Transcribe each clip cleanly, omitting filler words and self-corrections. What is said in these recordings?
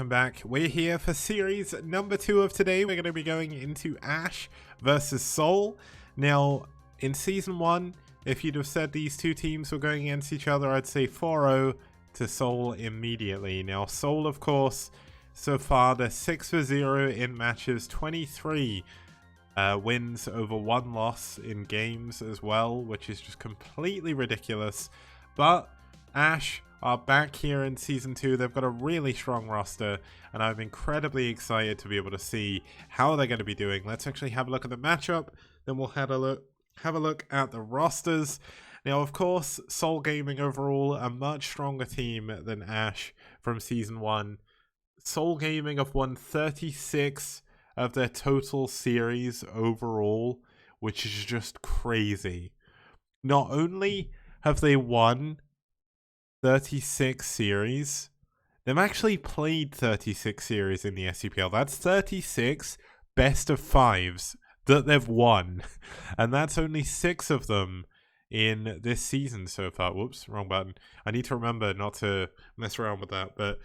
welcome back. We're here for series number 2 of today. We're going to be going into aSh versus SouL. Now, in season 1, if you'd have said these two teams were going against each other, I'd say 4-0 to SouL immediately. Now, SouL, of course, so far they're 6-0 in matches, 23 wins over 1 loss in games as well, which is just completely ridiculous. But aSh are back here in season 2. They've got a really strong roster, and I'm incredibly excited to be able to see how they're going to be doing. Let's actually have a look at the matchup, then we'll have a look at the rosters. Now, of course, SouL Gaming overall a much stronger team than aSh from season 1. SouL Gaming have won 36 of their total series overall, which is just crazy. Not only have they won 36 series, they've actually played 36 series in the STPL. That's 36 best of 5s that they've won, and that's only 6 of them in this season so far. Whoops, wrong button. I need to remember not to mess around with that, but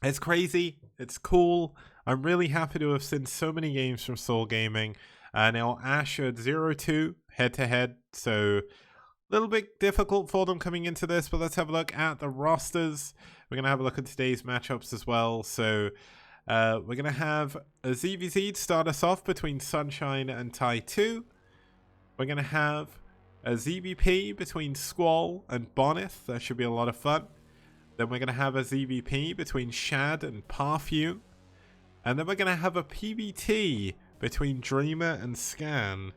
it's crazy. It's cool. I'm really happy to have seen so many games from SouL Gaming. Now aSh at 0-2 head-to-head, so a little bit difficult for them coming into this, but let's have a look at the rosters. We're going to have a look at today's matchups as well. So we're going to have a ZVZ start us off between Sunshine and Tai2. We're going to have a ZVP between SouL and Bonneth. That should be a lot of fun. Then we're going to have a ZVP between Shad and Parfume. And then we're going to have a PBT between Dreamer and Scan.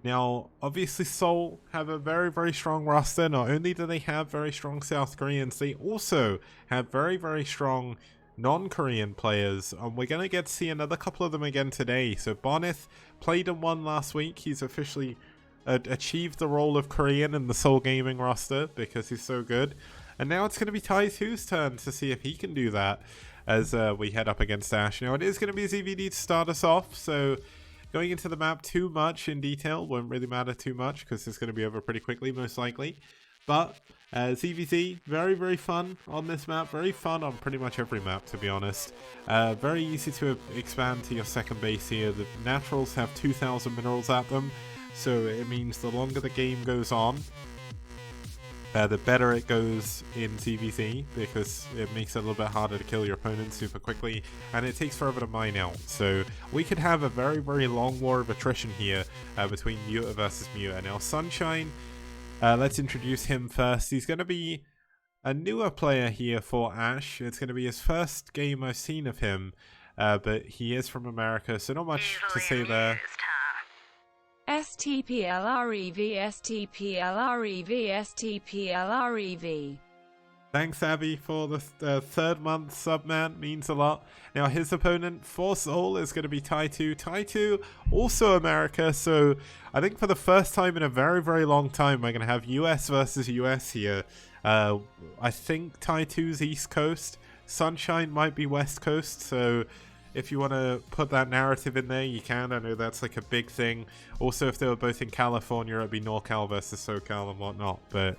Now, obviously SouL have a very, very strong roster. Not only do they have very strong South Koreans, they also have very, very strong non-Korean players. And we're going to get to see another couple of them again today. So Bonneth played and won last week. He's officially achieved the role of Korean in the SouL Gaming roster because he's so good. And now it's going to be Tai2's turn to see if he can do that as we head up against aSh. Now, it is going to be ZVD to start us off, so going into the map too much in detail won't really matter too much because it's going to be over pretty quickly, most likely. But ZVZ, very, very fun on this map. Very fun on pretty much every map, to be honest. Very easy to expand to your second base here. The naturals have 2,000 minerals at them, so it means the longer the game goes on, the better it goes in ZVZ, because it makes it a little bit harder to kill your opponent super quickly, and it takes forever to mine out. So we could have a very, very long war of attrition here between Muta versus Muta. Now Sunshine, let's introduce him first. He's going to be a newer player here for aSh. It's going to be his first game I've seen of him, but he is from America, so not much to say there. STPL REV STPL REV STPL REV. Thanks, Abby, for the 3rd month sub, man. Means a lot. Now, his opponent for SouL is going to be Tai2. Tai2, also America, so I think for the first time in a very, very long time, we're going to have US versus US here. I think Tai2's East Coast. Sunshine might be West Coast, so if you want to put that narrative in there, you can. I know that's like a big thing. Also, if they were both in California, it'd be NorCal versus SoCal and whatnot. But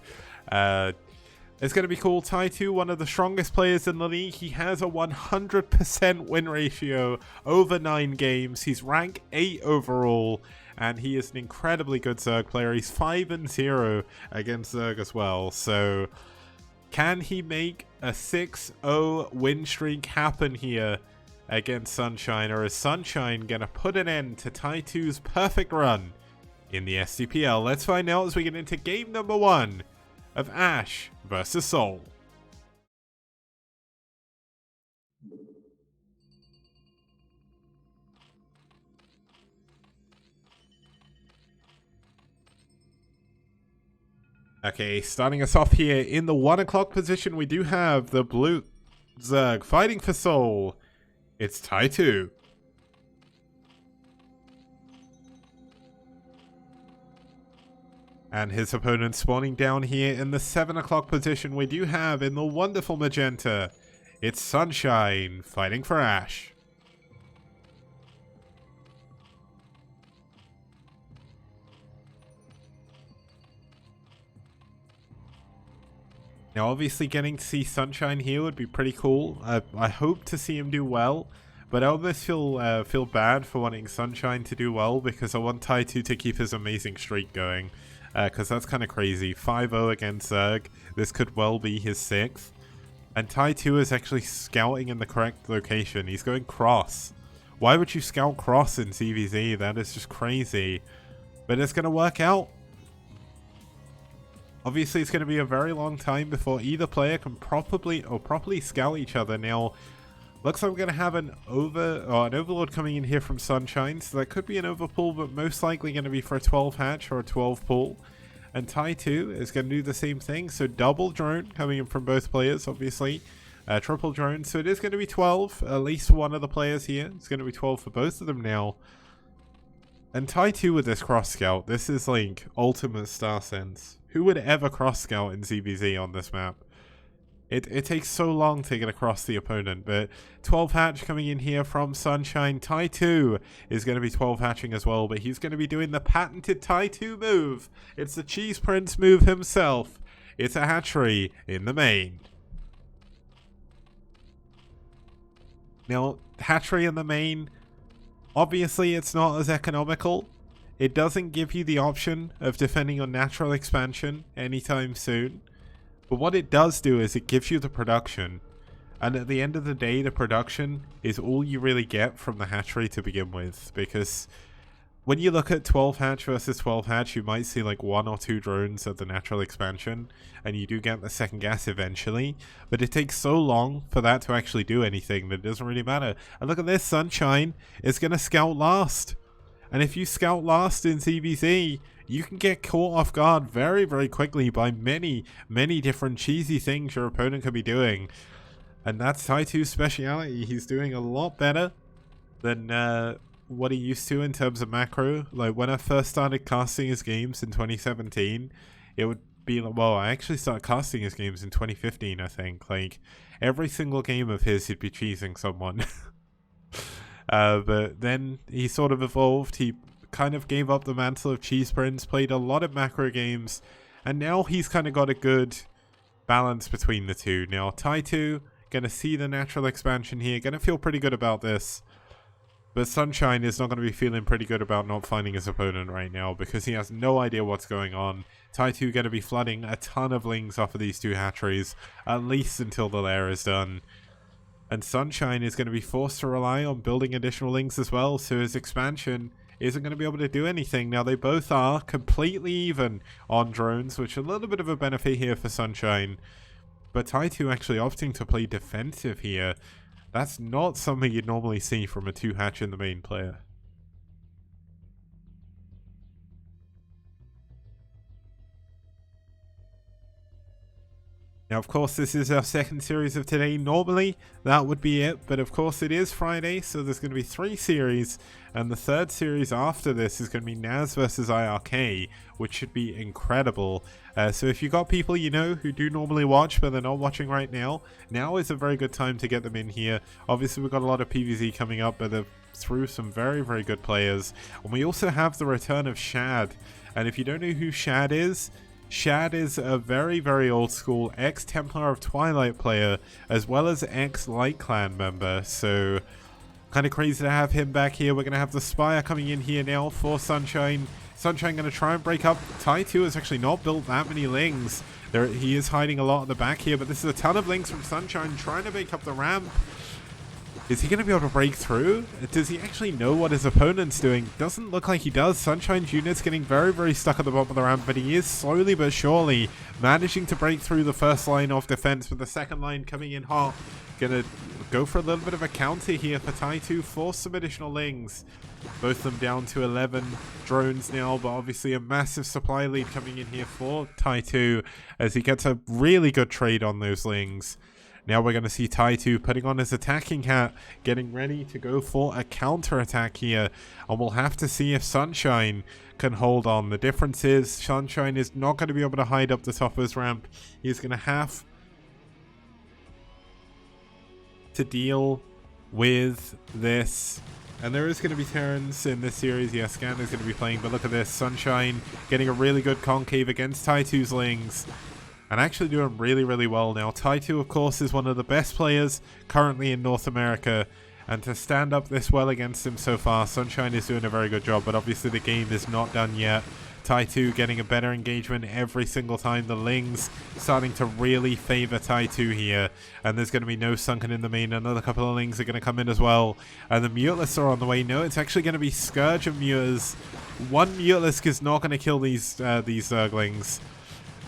it's going to be cool. Tai2, one of the strongest players in the league. He has a 100% win ratio over 9 games. He's rank 8 overall, and he is an incredibly good Zerg player. He's 5-0 against Zerg as well. So can he make a 6-0 win streak happen here against Sunshine, or is Sunshine gonna put an end to Tai2's perfect run in the STPL? Let's find out as we get into game number 1 of aSh versus SouL. Okay, starting us off here in the 1 o'clock position, we do have the blue Zerg fighting for SouL. It's Tai2. And his opponent spawning down here in the 7 o'clock position, we do have in the wonderful magenta, it's Sunshine fighting for aSh. Now, obviously, getting to see Sunshine here would be pretty cool. I hope to see him do well, but I almost feel bad for wanting Sunshine to do well because I want Tai2 to keep his amazing streak going. Because that's kind of crazy. 5-0 against Zerg. This could well be his 6th. And Tai2 is actually scouting in the correct location. He's going cross. Why would you scout cross in CVZ? That is just crazy. But it's going to work out. Obviously, it's going to be a very long time before either player can properly scout each other. Now, looks like we're going to have an Overlord coming in here from Sunshine. So that could be an overpull, but most likely going to be for a 12 hatch or a 12 pull. And Tai2 is going to do the same thing. So double drone coming in from both players, obviously. Triple drone. So it is going to be 12. At least one of the players here. It's going to be 12 for both of them now. And Tai2 with this cross scout. This is like ultimate star sense. Who would ever cross scout in ZBZ on this map? It takes so long to get across the opponent, but 12 hatch coming in here from Sunshine. Tai2 is going to be 12 hatching as well, but he's going to be doing the patented Tai2 move. It's the Cheese Prince move himself. It's a hatchery in the main. Now, hatchery in the main, obviously it's not as economical. It doesn't give you the option of defending your natural expansion anytime soon. But what it does do is it gives you the production. And at the end of the day, the production is all you really get from the hatchery to begin with. Because when you look at 12 hatch versus 12 hatch, you might see like 1 or 2 drones at the natural expansion. And you do get the second gas eventually. But it takes so long for that to actually do anything that it doesn't really matter. And look at this, Sunshine is going to scout last. And if you scout last in CBC, you can get caught off guard very, very quickly by many, many different cheesy things your opponent could be doing. And that's Tai2's speciality. He's doing a lot better than what he used to in terms of macro. Like when I first started casting his games in 2017, it would be like, well, I actually started casting his games in 2015, I think. Like every single game of his, he'd be cheesing someone. But then he sort of evolved. He kind of gave up the mantle of Cheese Prince, played a lot of macro games, and now he's kind of got a good balance between the two. Now, Tai2, going to see the natural expansion here, going to feel pretty good about this. But Sunshine is not going to be feeling pretty good about not finding his opponent right now because he has no idea what's going on. Tai2 going to be flooding a ton of lings off of these two hatcheries, at least until the lair is done. And Sunshine is going to be forced to rely on building additional lings as well, so his expansion isn't going to be able to do anything. Now, they both are completely even on drones, which is a little bit of a benefit here for Sunshine. But Tai2 actually opting to play defensive here. That's not something you'd normally see from a 2-hatch in the main player. Now, of course, this is our second series of today. Normally, that would be it. But, of course, it is Friday, so there's going to be 3 series. And the third series after this is going to be Naz versus IRK, which should be incredible. So if you've got people you know who do normally watch, but they're not watching right now, now is a very good time to get them in here. Obviously, we've got a lot of PvZ coming up, but they're through some very, very good players. And we also have the return of Shad. And if you don't know who Shad is a very, very old school ex-Templar of Twilight player, as well as ex-Light Clan member, so kind of crazy to have him back here. We're going to have the Spire coming in here now for Sunshine. Sunshine going to try and break up. Tai2 has actually not built that many lings. He is hiding a lot at the back here, but this is a ton of lings from Sunshine trying to make up the ramp. Is he going to be able to break through? Does he actually know what his opponent's doing? Doesn't look like he does. Sunshine's unit's getting very, very stuck at the bottom of the ramp, but he is slowly but surely managing to break through the first line of defense, with the second line coming in hot. Gonna go for a little bit of a counter here for Tai2, force some additional lings. Both of them down to 11 drones now, but obviously a massive supply lead coming in here for Tai2 as he gets a really good trade on those lings. Now we're going to see Tai2 putting on his attacking hat, getting ready to go for a counter-attack here. And we'll have to see if Sunshine can hold on. The difference is Sunshine is not going to be able to hide up the top of his ramp. He's going to have to deal with this. And there is going to be turns in this series. Yeah, Scan is going to be playing, but look at this. Sunshine getting a really good concave against Tai2's lings. and actually doing really, really well now. Tai2, of course, is one of the best players currently in North America, and to stand up this well against him so far, Sunshine is doing a very good job, but obviously the game is not done yet. Tai2 getting a better engagement every single time. The Lings starting to really favor Tai2 here, and there's going to be no Sunken in the main. Another couple of Lings are going to come in as well, and the Mutalisk are on the way. No, it's actually going to be Scourge and Mutas. One Mutalisk is not going to kill these Zerglings,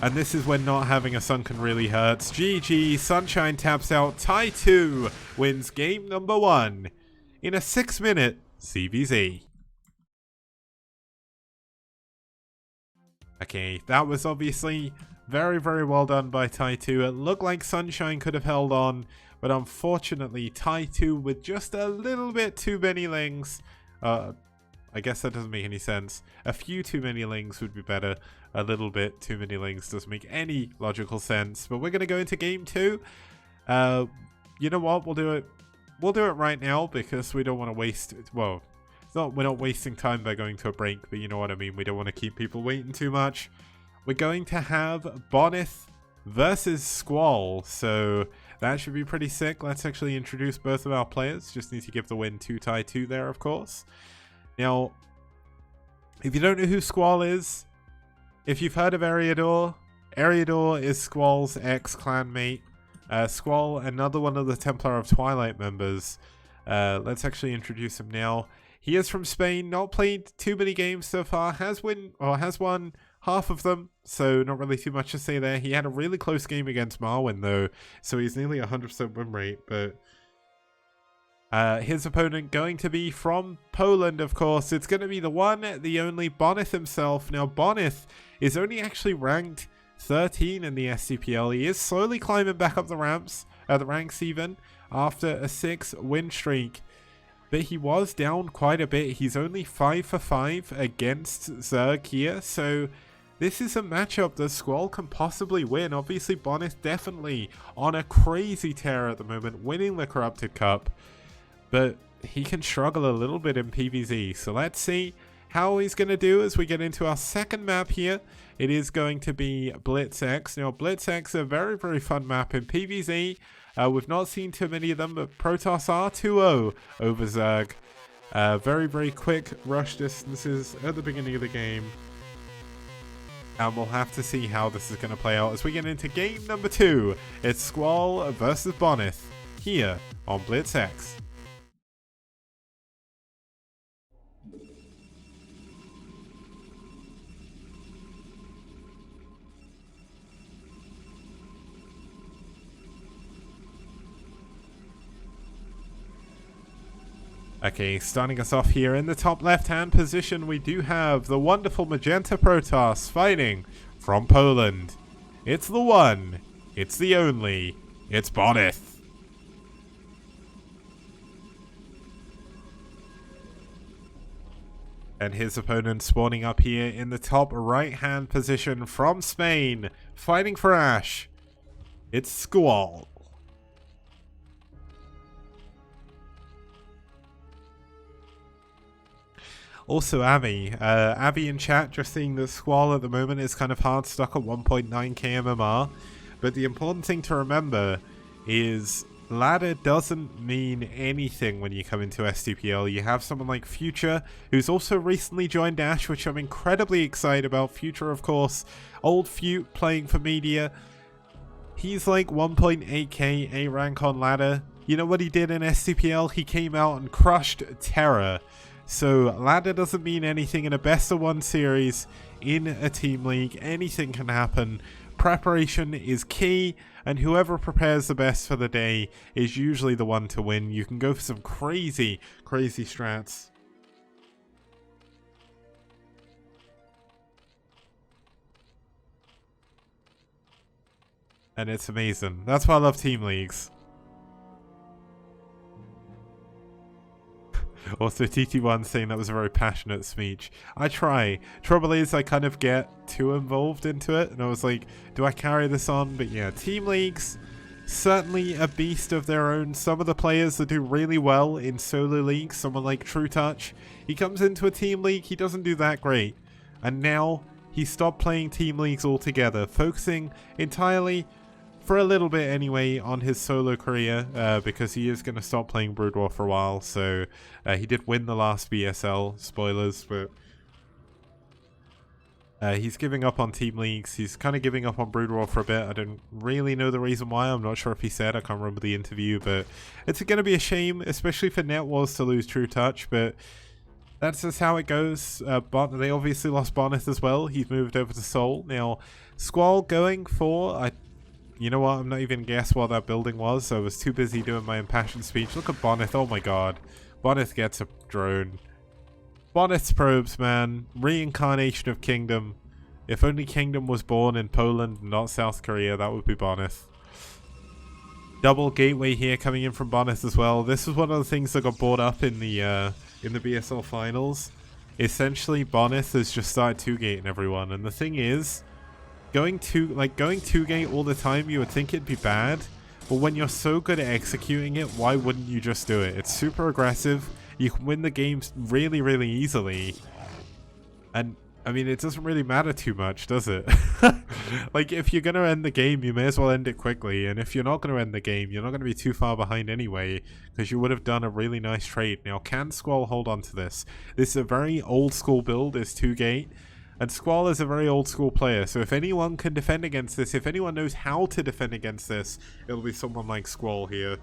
and this is when not having a Sunken really hurts. GG, Sunshine taps out. Tai2 wins game number 1 in a 6-minute CVZ. Okay, that was obviously very, very well done by Tai2. It looked like Sunshine could have held on, but unfortunately Tai2 with just a little bit too many Lings. I guess that doesn't make any sense. A few too many Lings would be better. A little bit too many Lings doesn't make any logical sense. But we're going to go into game 2. You know what? We'll do it right now because we don't want to waste... Well, we're not wasting time by going to a break, but you know what I mean. We don't want to keep people waiting too much. We're going to have Bonith versus SouL, so that should be pretty sick. Let's actually introduce both of our players. Just need to give the win to Tai2 there, of course. Now, if you don't know who SouL is, if you've heard of Eriador, Eriador is SouL's ex-clanmate. SouL, another one of the Templar of Twilight members. Let's actually introduce him now. He is from Spain, not played too many games so far, has won half of them, so not really too much to say there. He had a really close game against Marwin though, so he's nearly 100% win rate, but his opponent going to be from Poland, of course. It's going to be the one, the only Bonith himself. Now, Bonith is only actually ranked 13 in the STPL. He is slowly climbing back up the ranks even, after a 6-win streak. But he was down quite a bit. He's only 5 for 5 against Zerg here. So this is a matchup that SouL can possibly win. Obviously, Bonith definitely on a crazy tear at the moment, winning the Corrupted Cup. But he can struggle a little bit in PvZ. So let's see how he's going to do as we get into our second map here. It is going to be Blitz X. Now, Blitz X is a very, very fun map in PvZ. We've not seen too many of them, but Protoss are 2-0 over Zerg. Very, very quick rush distances at the beginning of the game. And we'll have to see how this is going to play out as we get into game number 2. It's SouL versus Bonith here on Blitz X. Okay, starting us off here in the top left-hand position, we do have the wonderful Magenta Protoss fighting from Poland. It's the one, it's the only, it's Bonith. And his opponent spawning up here in the top right-hand position from Spain, fighting for aSh. It's SouL. Also Abby. Abby in chat just seeing that SouL at the moment is kind of hard stuck at 1.9k MMR. But the important thing to remember is ladder doesn't mean anything when you come into STPL. You have someone like Future, who's also recently joined aSh, which I'm incredibly excited about. Future, of course, old Fute playing for Media. He's like 1.8k A rank on ladder. You know what he did in STPL? He came out and crushed Terra. So ladder doesn't mean anything in a best of 1 series in a team league. Anything can happen. Preparation is key, and whoever prepares the best for the day is usually the one to win. You can go for some crazy, crazy strats. And it's amazing. That's why I love team leagues. Also, TT1 saying that was a very passionate speech. I try. Trouble is, I kind of get too involved into it, and I was like, do I carry this on? But yeah, team leagues, certainly a beast of their own. Some of the players that do really well in solo leagues, someone like True Touch, he comes into a team league, he doesn't do that great. And now, he stopped playing team leagues altogether, focusing entirely, for a little bit anyway, on his solo career, because he is going to stop playing Brood War for a while. So he did win the last BSL, spoilers, but he's giving up on team leagues. He's kind of giving up on Brood War for a bit. I don't really know the reason why. I'm not sure if he said. I can't remember the interview, but it's going to be a shame, especially for Net Wars, to lose True Touch, but that's just how it goes. They obviously lost Bonneth as well. He's moved over to SouL. Now, SQUAL going for... You know what? I'm not even guess what that building was. I was too busy doing my impassioned speech. Look at Bonneth. Oh my god. Bonneth gets a drone. Bonneth's probes, man. Reincarnation of Kingdom. If only Kingdom was born in Poland, not South Korea, that would be Bonneth. Double gateway here coming in from Bonneth as well. This is one of the things that got brought up in the BSL finals. Essentially, Bonneth has just started 2-gating everyone, and the thing is, going 2-gate all the time, you would think it'd be bad, but when you're so good at executing it, why wouldn't you just do it? It's super aggressive. You can win the games really, really easily, and I mean, it doesn't really matter too much, does it? Like, if you're going to end the game, you may as well end it quickly. And if you're not going to end the game, you're not going to be too far behind anyway, because you would have done a really nice trade. Now, can SQUAL hold on to this? This is a very old school build, is 2-gate. And SQUAL is a very old school player. So if anyone can defend against this, if anyone knows how to defend against this, it'll be someone like SQUAL here.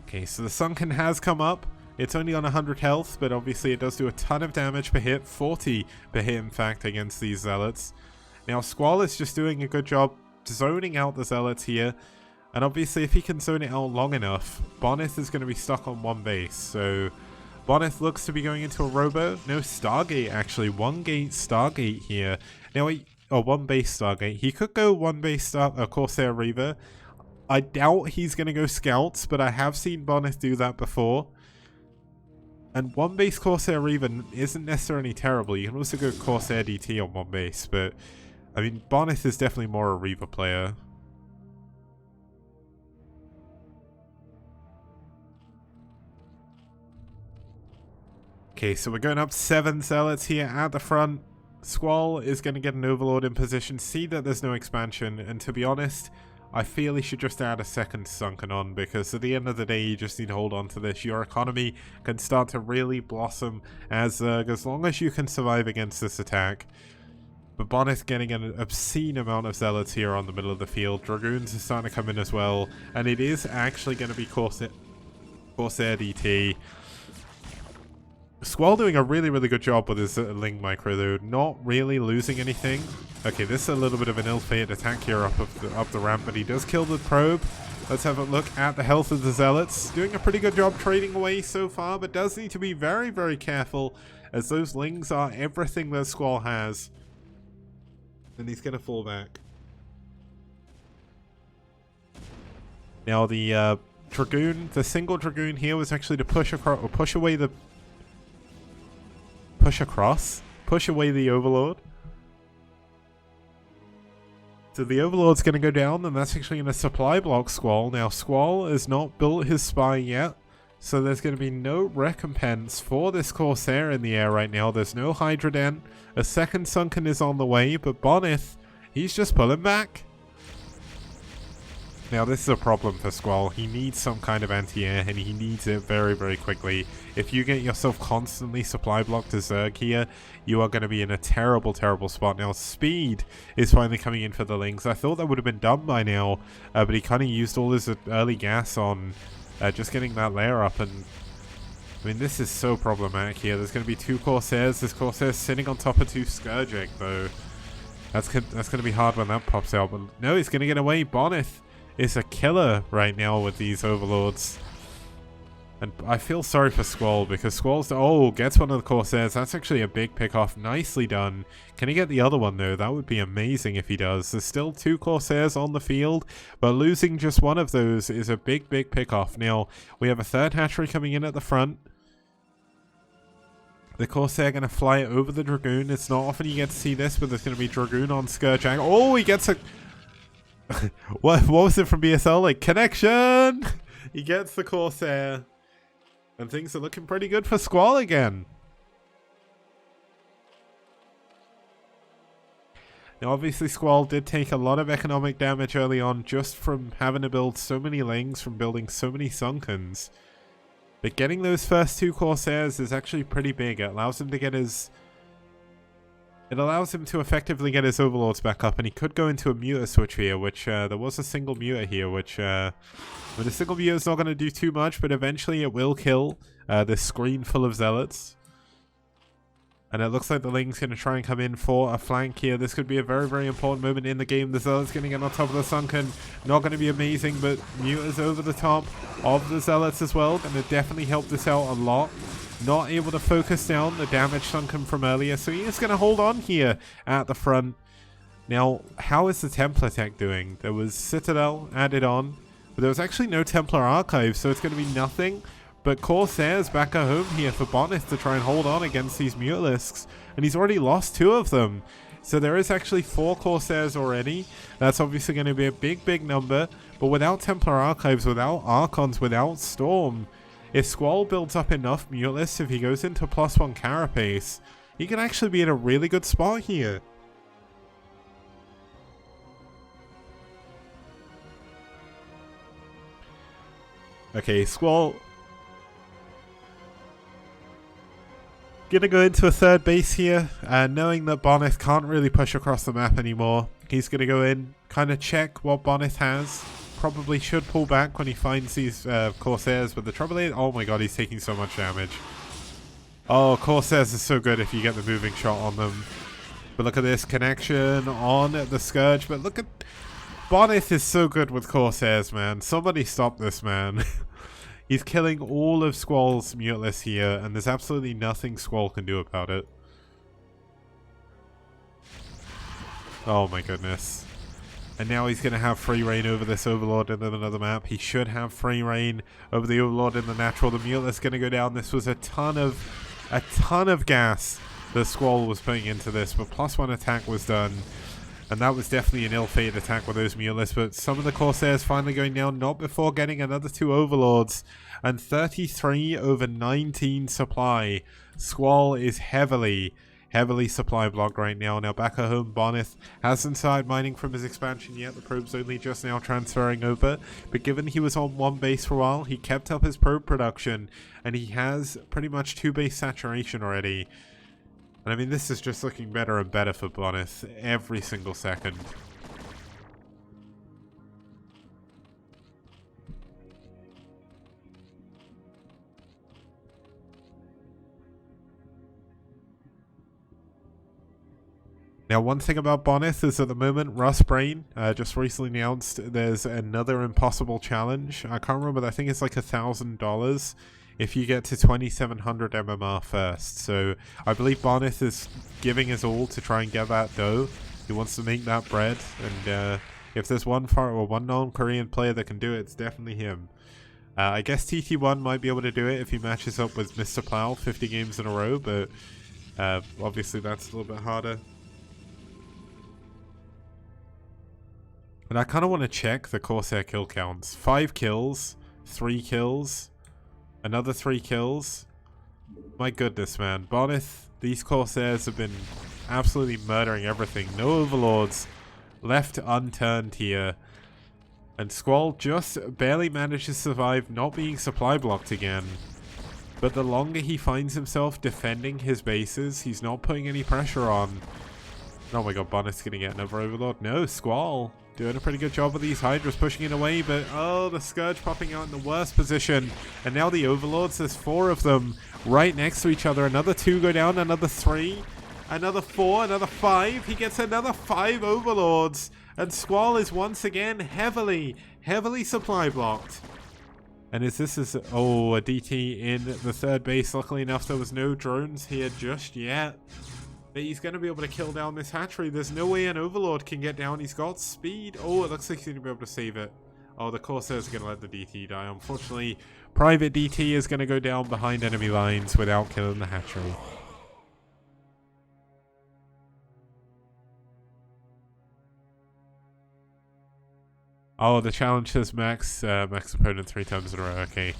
Okay, so the Sunken has come up. It's only on 100 health, but obviously it does do a ton of damage per hit. 40 per hit, in fact, against these Zealots. Now, SQUAL is just doing a good job zoning out the Zealots here. And obviously, if he can zone it out long enough, Bonneth is going to be stuck on one base. So, Bonneth looks to be going into a Robo. No, Stargate, actually. 1-gate Stargate here. Now, one base Stargate. He could go 1-base Corsair Reaver. I doubt he's going to go Scouts, but I have seen Bonneth do that before. And 1-base Corsair Reaver isn't necessarily terrible. You can also go Corsair DT on 1-base, but I mean, Bonneth is definitely more a Reaver player. Okay, so we're going up 7 Zealots here at the front. SQUAL is going to get an Overlord in position, see that there's no expansion, and to be honest, I feel he should just add a second Sunken on, because at the end of the day, you just need to hold on to this. Your economy can start to really blossom as long as you can survive against this attack. But Bonneth getting an obscene amount of Zealots here on the middle of the field. Dragoons are starting to come in as well, and it is actually going to be Corsair DT. SQUAL doing a really, really good job with his Ling Micro, though. Not really losing anything. Okay, this is a little bit of an ill-fated attack here up the ramp, but he does kill the probe. Let's have a look at the health of the Zealots. Doing a pretty good job trading away so far, but does need to be very, very careful, as those Lings are everything that SQUAL has. And he's going to fall back. Now, the Dragoon, the single Dragoon here was actually to push across, or push away the... Push away the Overlord. So the Overlord's going to go down, and that's actually going to supply block SQUAL. Now, SQUAL has not built his spy yet, so there's going to be no recompense for this Corsair in the air right now. There's no Hydra Den. A second Sunken is on the way, but Bonneth, he's just pulling back. Now, this is a problem for SQUAL. He needs some kind of anti-air, and he needs it very, very quickly. If you get yourself constantly supply blocked to Zerg here, you are going to be in a terrible, terrible spot. Now, Speed is finally coming in for the Lings. I thought that would have been done by now, but he kind of used all his early gas on just getting that layer up, and I mean, this is so problematic here. There's going to be 2 Corsairs. This Corsair's sitting on top of 2 Scourge Egg, though. That's going to be hard when that pops out, but no, he's going to get away. Bonneth is a killer right now with these Overlords. And I feel sorry for SQUAL, because SQUAL's... gets one of the Corsairs. That's actually a big pick-off. Nicely done. Can he get the other one, though? That would be amazing if he does. There's still 2 Corsairs on the field, but losing just one of those is a big, big pick-off. Now, we have a 3rd hatchery coming in at the front. The Corsair going to fly over the Dragoon. It's not often you get to see this, but there's going to be Dragoon on Scourge Egg. Oh, he gets a... what was it from BSL? Like, connection! He gets the Corsair. And things are looking pretty good for SQUAL again. Now obviously SQUAL did take a lot of economic damage early on just from having to build so many Lings, from building so many Sunkens. But getting those first 2 Corsairs is actually pretty big. It allows him to get his... It allows him to effectively get his Overlords back up, and he could go into a Muta switch here, which there was a single Muta here, which but a single Muta is not going to do too much, but eventually it will kill this screen full of Zealots. And it looks like the Ling's going to try and come in for a flank here. This could be a very, very important moment in the game. The Zealot's going to get on top of the Sunken. Not going to be amazing, but Muta's over the top of the Zealots as well. Going to definitely help this out a lot. Not able to focus down the damage Sunken from earlier, so he is going to hold on here at the front. Now, how is the Templar tech doing? There was Citadel added on, but there was actually no Templar Archive, so it's going to be nothing but Corsairs back at home here for Bonith to try and hold on against these Mutalisks. And he's already lost 2 of them. So there is actually 4 Corsairs already. That's obviously going to be a big, big number. But without Templar Archives, without Archons, without Storm, if SQUAL builds up enough Mutalisks, if he goes into +1 Carapace, he can actually be in a really good spot here. Okay, SQUAL... Gonna go into a third base here, knowing that Bonith can't really push across the map anymore. He's gonna go in, kind of check what Bonith has. Probably should pull back when he finds these Corsairs, but the trouble is, oh my god, he's taking so much damage. Oh, Corsairs is so good if you get the moving shot on them. But look at this connection on the Scourge, but look at... Bonith is so good with Corsairs, man. Somebody stop this man. He's killing all of SQUAL's Mutalisks here, and there's absolutely nothing SQUAL can do about it. Oh my goodness. And now he's going to have free reign over this Overlord in another map. He should have free reign over the Overlord in the natural. The Mutalisk going to go down. This was a ton of gas that SQUAL was putting into this, but +1 attack was done. And that was definitely an ill-fated attack with those Mutalisks, but some of the Corsairs finally going down, not before getting another 2 Overlords. And 33 over 19 supply. SQUAL is heavily supply blocked right now. Now back at home, Bonith hasn't started mining from his expansion yet. The probe's only just now transferring over. But given he was on 1 base for a while, he kept up his probe production. And he has pretty much 2 base saturation already. And I mean, this is just looking better and better for Bonith every single second. Now, one thing about Bonith is at the moment, Rustbrain just recently announced there's another impossible challenge. I can't remember, but I think it's like $1,000 if you get to 2700 MMR first. So I believe Bonith is giving his all to try and get that dough. He wants to make that bread, and if there's one non-Korean player that can do it, it's definitely him. I guess TT1 might be able to do it if he matches up with Mr. Plow 50 games in a row, but obviously that's a little bit harder. And I kind of want to check the Corsair kill counts. 5 kills, 3 kills, another 3 kills. My goodness, man. Bonith, these Corsairs have been absolutely murdering everything. No Overlords left unturned here. And SQUAL just barely managed to survive not being supply blocked again. But the longer he finds himself defending his bases, he's not putting any pressure on. Oh my god, Bonith's going to get another Overlord. No, SQUAL doing a pretty good job with these Hydras, pushing it away, but oh, the Scourge popping out in the worst position. And now the Overlords, there's 4 of them right next to each other. Another 2 go down, another 3, another 4, another 5. He gets another 5 Overlords. And SQUAL is once again heavily supply blocked. And is this oh, a DT in the 3rd base. Luckily enough, there was no drones here just yet. But he's going to be able to kill down this hatchery. There's no way an Overlord can get down. He's got speed. Oh, it looks like he's going to be able to save it. Oh, the Corsairs are going to let the DT die. Unfortunately, Private DT is going to go down behind enemy lines without killing the hatchery. Oh, the challenge says max opponent 3 times in a row. Okay.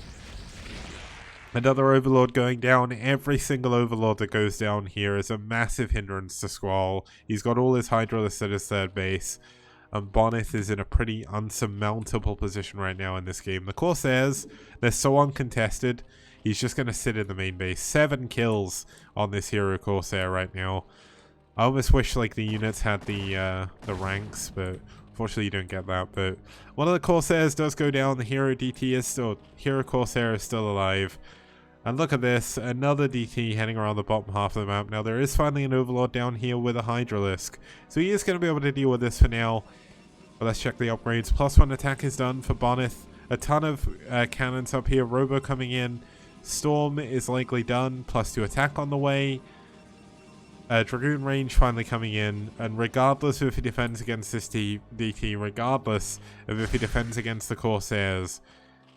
Another Overlord going down. Every single Overlord that goes down here is a massive hindrance to SouL. He's got all his Hydralisks at his third base. And Bonneth is in a pretty unsurmountable position right now in this game. The Corsairs, they're so uncontested. He's just going to sit in the main base. 7 kills on this hero Corsair right now. I almost wish like the units had the ranks, but unfortunately you don't get that. But one of the Corsairs does go down. The hero DT is still, hero Corsair is still alive. And look at this, another DT heading around the bottom half of the map. Now there is finally an Overlord down here with a Hydralisk, so he is going to be able to deal with this for now. But let's check the upgrades. +1 attack is done for Bonneth. A ton of cannons up here. Robo coming in. Storm is likely done. +2 attack on the way. Dragoon range finally coming in. And regardless of if he defends against this DT, regardless of if he defends against the Corsairs,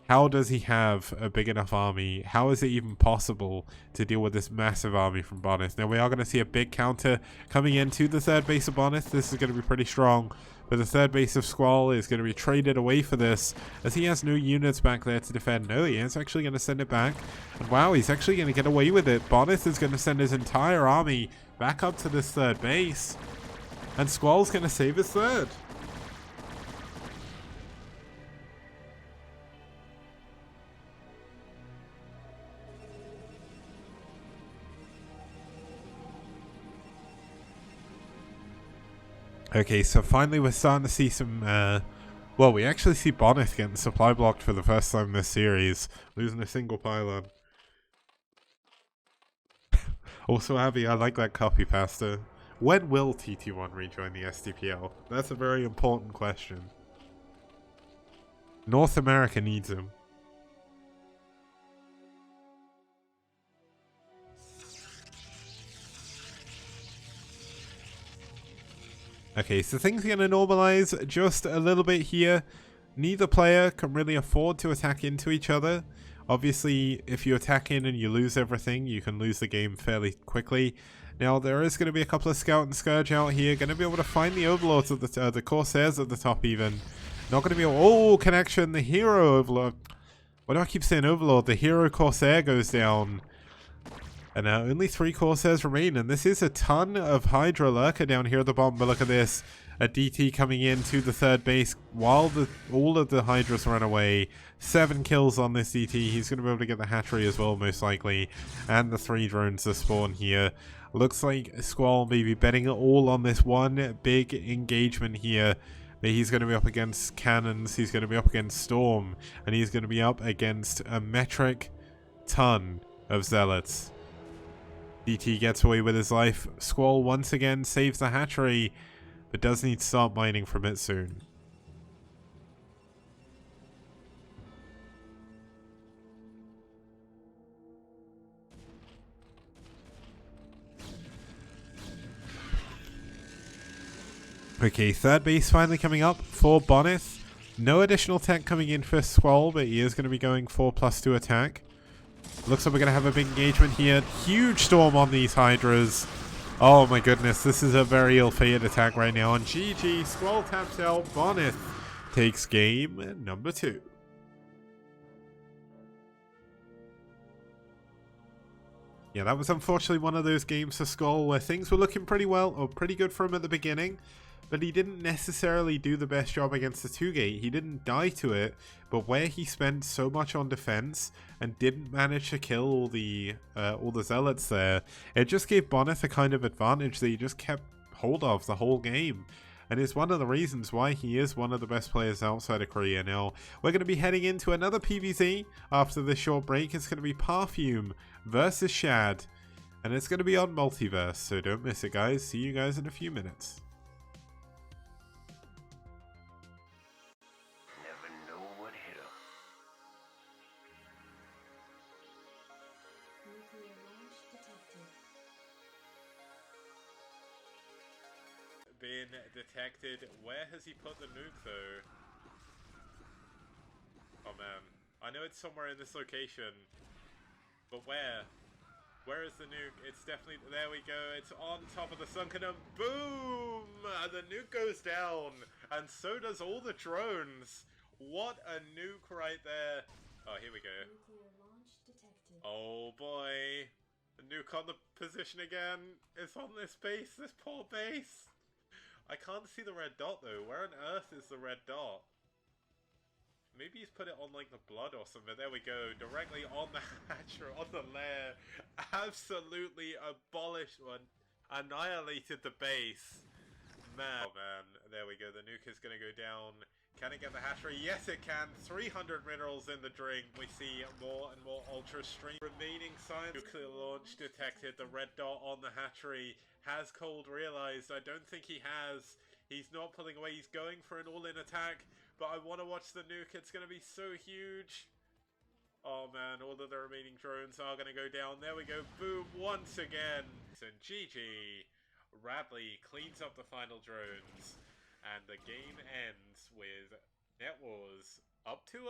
how does he have a big enough army? How is it even possible to deal with this massive army from Bonneth? Now we are going to see a big counter coming into the third base of Bonneth. This is going to be pretty strong. But the third base of SouL is going to be traded away for this, as he has no units back there to defend. No, he is actually going to send it back. And wow, he's actually going to get away with it. Bonneth is going to send his entire army back up to this third base. And SouL's going to save his third. Okay, so finally we're starting to see some, well, we actually see Bonneth getting supply blocked for the first time in this series, losing a single pylon. Also, Abby, I like that copy pasta. When will TT1 rejoin the STPL? That's a very important question. North America needs him. Okay, so things are going to normalize just a little bit here. Neither player can really afford to attack into each other. Obviously, if you attack in and you lose everything, you can lose the game fairly quickly. Now, there is going to be a couple of Scout and Scourge out here. Going to be able to find the Overlords at the Corsairs at the top even. Not going to be able... Oh, connection! The Hero Overlord. Why do I keep saying Overlord? The Hero Corsair goes down. And now only 3 Corsairs remain, and this is a ton of Hydra Lurker down here at the bottom, but look at this. A DT coming in to the third base while all of the Hydras run away. 7 kills on this DT. He's going to be able to get the hatchery as well, most likely. And the 3 drones to spawn here. Looks like SouL may be betting it all on this one big engagement here. But he's going to be up against cannons, he's going to be up against Storm, and he's going to be up against a metric ton of Zealots. DT gets away with his life. SouL once again saves the hatchery, but does need to start mining from it soon. Okay, third base finally coming up for Bonneth. No additional tech coming in for SouL, but he is going to be going for +2 attack. Looks like we're going to have a big engagement here. Huge storm on these Hydras. Oh my goodness, this is a very ill-fated attack right now. And GG, SouL taps out. Bonneth takes game number 2. Yeah, that was unfortunately one of those games for SouL where things were looking pretty well, or pretty good for him at the beginning. But he didn't necessarily do the best job against the 2-gate. He didn't die to it, but where he spent so much on defense and didn't manage to kill all the Zealots there, it just gave Bonneth a kind of advantage that he just kept hold of the whole game. And it's one of the reasons why he is one of the best players outside of Korea. Now, we're going to be heading into another PvZ after this short break. It's going to be Perfume versus Shad, and it's going to be on Multiverse, so don't miss it, guys. See you guys in a few minutes. Been detected. Where has he put the nuke though? Oh man, I know it's somewhere in this location, but where? Where is the nuke? It's definitely, there we go, it's on top of the sunken dome. Boom! The nuke goes down, and so does all the drones. What a nuke right there. Oh, here we go. Nuclear launch detected. Oh boy. The nuke on the position again. It's on this base, this poor base. I can't see the red dot though. Where on earth is the red dot? Maybe he's put it on like the blood or something. There we go. Directly on the hatcher, on the lair. Absolutely abolished one. Annihilated the base. Man. Oh man. There we go. The nuke is going to go down. Can it get the hatchery? Yes it can. 300 minerals in the drink. We see more and more ultra stream. Remaining science. Nuclear launch detected. The red dot on the hatchery. Has Cold realized? I don't think he has. He's not pulling away. He's going for an all-in attack. But I want to watch the nuke. It's going to be so huge. Oh man, all of the remaining drones are going to go down. There we go. Boom, once again. And GG. Radley cleans up the final drones. And the game ends with Net Wars up 2-0.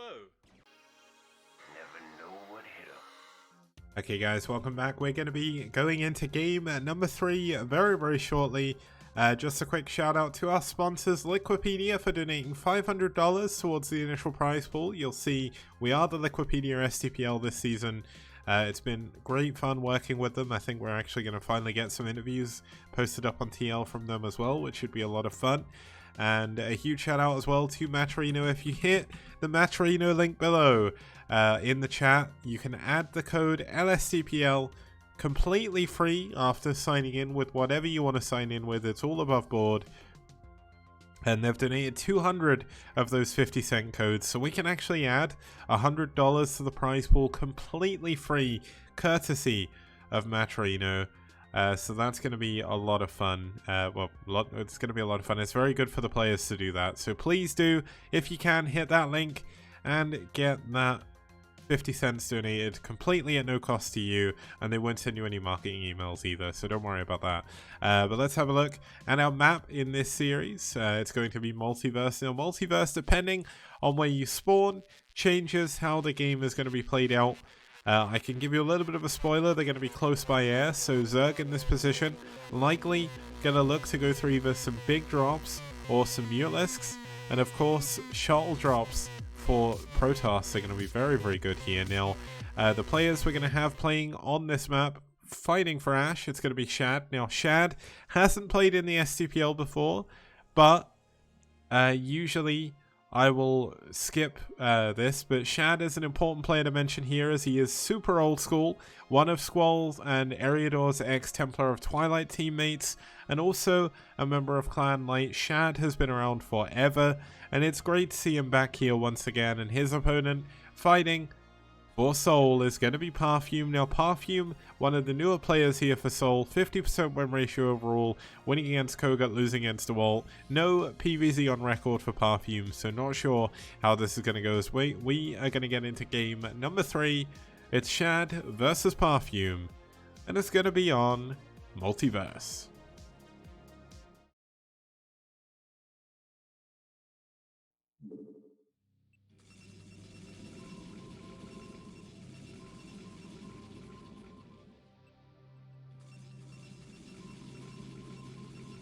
Never know what hit him. Okay guys, welcome back. We're going to be going into game number 3 very, very shortly. Just a quick shout out to our sponsors, Liquipedia, for donating $500 towards the initial prize pool. You'll see we are the Liquipedia STPL this season. It's been great fun working with them. I think we're actually going to finally get some interviews posted up on TL from them as well, which should be a lot of fun. And a huge shout out as well to Matrino. If you hit the Matrino link below in the chat, you can add the code LSTPL completely free after signing in with whatever you want to sign in with. It's all above board. And they've donated 200 of those 50-cent codes, so we can actually add $100 to the prize pool completely free, courtesy of Matrino. So that's going to be a lot of fun. It's going to be a lot of fun. It's very good for the players to do that. So please do, if you can, hit that link and get that 50 cents donated completely at no cost to you, and they won't send you any marketing emails either, so don't worry about that. But let's have a look at our map in this series. It's going to be Multiverse. Now, Multiverse, depending on where you spawn, changes how the game is going to be played out. I can give you a little bit of a spoiler. They're going to be close by air, so Zerg in this position likely going to look to go through either some big drops or some Mutalisks, and of course shuttle drops for Protoss are going to be very, very good here. Now, the players we're going to have playing on this map, fighting for aSh, it's going to be Shad. Now, Shad hasn't played in the STPL before, but usually I will skip this, but Shad is an important player to mention here as he is super old school, one of Squall's and Eriador's ex-Templar of Twilight teammates, and also a member of Clan Light. Shad has been around forever, and it's great to see him back here once again, and his opponent fighting for SouL is going to be Perfume. Now, Perfume, one of the newer players here for SouL, 50% win ratio overall, winning against Kogut, losing against DeWalt. No PvZ on record for Perfume, so not sure how this is going to go. As we are going to get into game number 3. It's Shad versus Perfume, and it's going to be on Multiverse.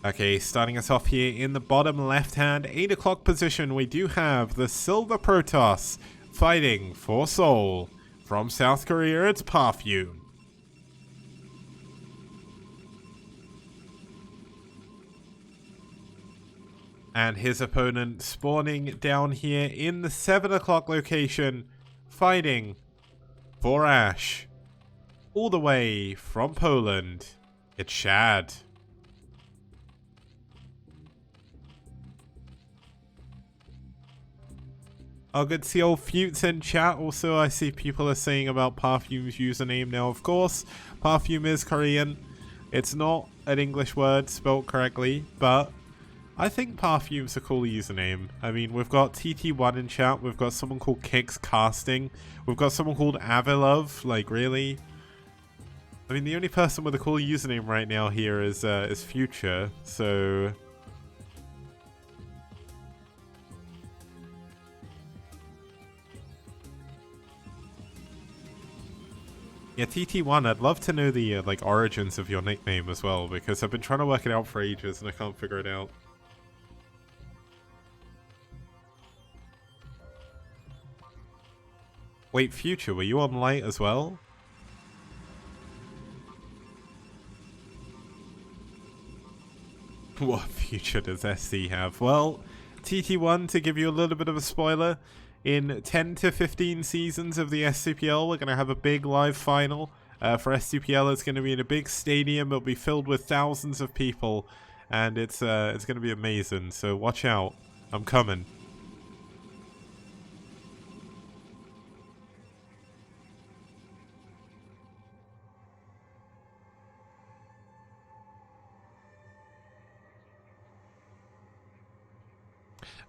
Okay, starting us off here in the bottom left-hand 8 o'clock position, we do have the Silver Protoss fighting for SouL. From South Korea, it's Perfume. And his opponent spawning down here in the 7 o'clock location, fighting for aSh. All the way from Poland, it's Shad. Oh, good to see old Futes in chat. Also, I see people are saying about Perfume's username now. Of course, Perfume is Korean. It's not an English word spelled correctly, but I think Perfume's a cool username. I mean, we've got TT1 in chat. We've got someone called Kicks Casting. We've got someone called Avilov. Like, really? I mean, the only person with a cool username right now here is Future, so yeah, TT1, I'd love to know the like origins of your nickname as well, because I've been trying to work it out for ages and I can't figure it out. Wait, Future, were you on Light as well? What future does SC have? Well, TT1, to give you a little bit of a spoiler, in 10 to 15 seasons of the STPL, we're going to have a big live final. For STPL, it's going to be in a big stadium. It'll be filled with thousands of people, and it's going to be amazing. So watch out. I'm coming.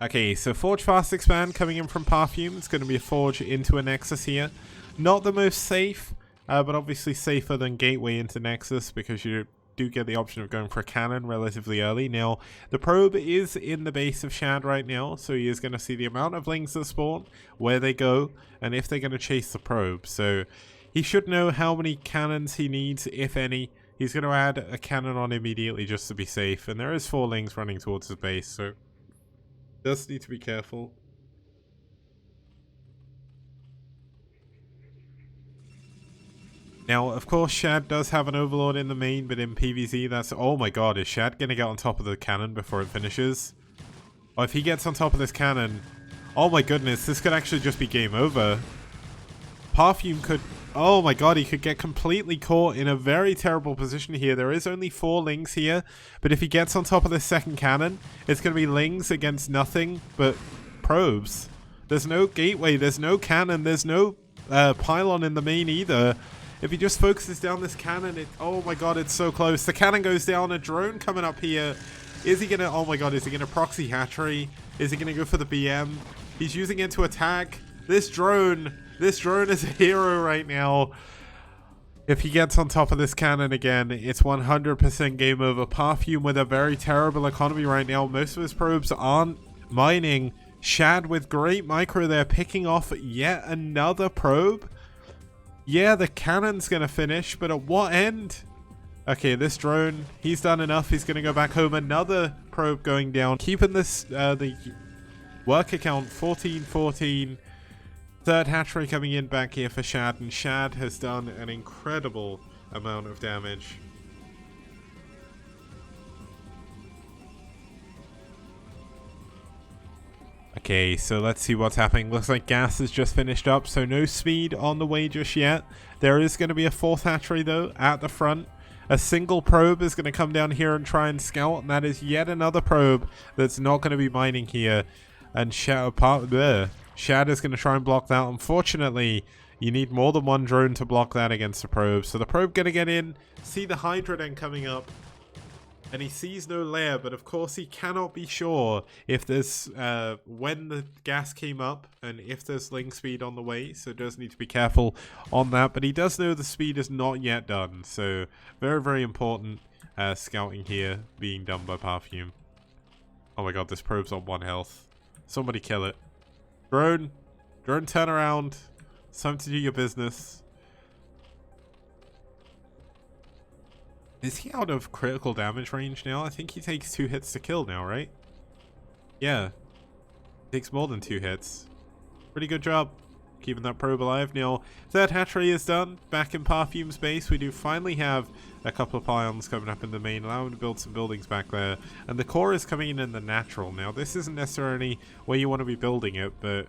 Okay, so Forge Fast Expand coming in from Perfume. It's going to be a Forge into a Nexus here. Not the most safe, but obviously safer than Gateway into Nexus because you do get the option of going for a cannon relatively early. Now, the probe is in the base of Shad right now, so he is going to see the amount of lings that spawn, where they go, and if they're going to chase the probe. So he should know how many cannons he needs, if any. He's going to add a cannon on immediately just to be safe, and there is 4 lings running towards his base, so does need to be careful. Now, of course, Shad does have an Overlord in the main, but in PvZ, that's... Oh my god, is Shad going to get on top of the cannon before it finishes? Oh, if he gets on top of this cannon... Oh my goodness, this could actually just be game over. Perfume could... Oh my god, he could get completely caught in a very terrible position here. There is only 4 lings here, but if he gets on top of this second cannon, it's going to be lings against nothing but probes. There's no gateway, there's no cannon, there's no pylon in the main either. If he just focuses down this cannon, oh my god, it's so close. The cannon goes down, a drone coming up here. Is he going to... Oh my god, is he going to proxy hatchery? Is he going to go for the BM? He's using it to attack. This drone is a hero right now. If he gets on top of this cannon again, it's 100% game over. Perfume with a very terrible economy right now. Most of his probes aren't mining. Shad with great micro there, picking off yet another probe. Yeah, the cannon's going to finish, but at what end? Okay, this drone, he's done enough. He's going to go back home. Another probe going down. Keeping this, the work account 14-14. Third hatchery coming in back here for Shad, and Shad has done an incredible amount of damage. Okay, so let's see what's happening. Looks like gas has just finished up, so no speed on the way just yet. There is going to be a 4th hatchery, though, at the front. A single probe is going to come down here and try and scout, and that is yet another probe that's not going to be mining here. And Shad is going to try and block that. Unfortunately, you need more than one drone to block that against the probe. So the probe going to get in, see the Hydra then coming up, and he sees no lair, but of course he cannot be sure if there's, when the gas came up and if there's ling speed on the way, so does need to be careful on that. But he does know the speed is not yet done, so very, very important scouting here being done by Perfume. Oh my god, this probe's on 1 health. Somebody kill it. Drone, turn around. It's time to do your business. Is he out of critical damage range now? I think he takes 2 hits to kill now, right? Yeah. Takes more than 2 hits. Pretty good job keeping that probe alive. Now, third hatchery is done. Back in Perfume's base, we do finally have a couple of pylons coming up in the main, allowing to build some buildings back there. And the core is coming in the natural. Now, this isn't necessarily where you want to be building it, but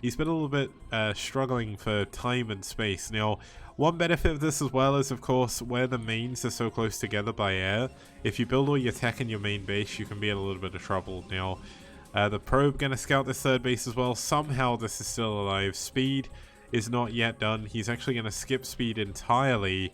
he's been a little bit struggling for time and space. Now, one benefit of this as well is, of course, where the mains are so close together by air, if you build all your tech in your main base, you can be in a little bit of trouble. Now, the probe going to scout this third base as well. Somehow this is still alive. Speed is not yet done. He's actually going to skip speed entirely.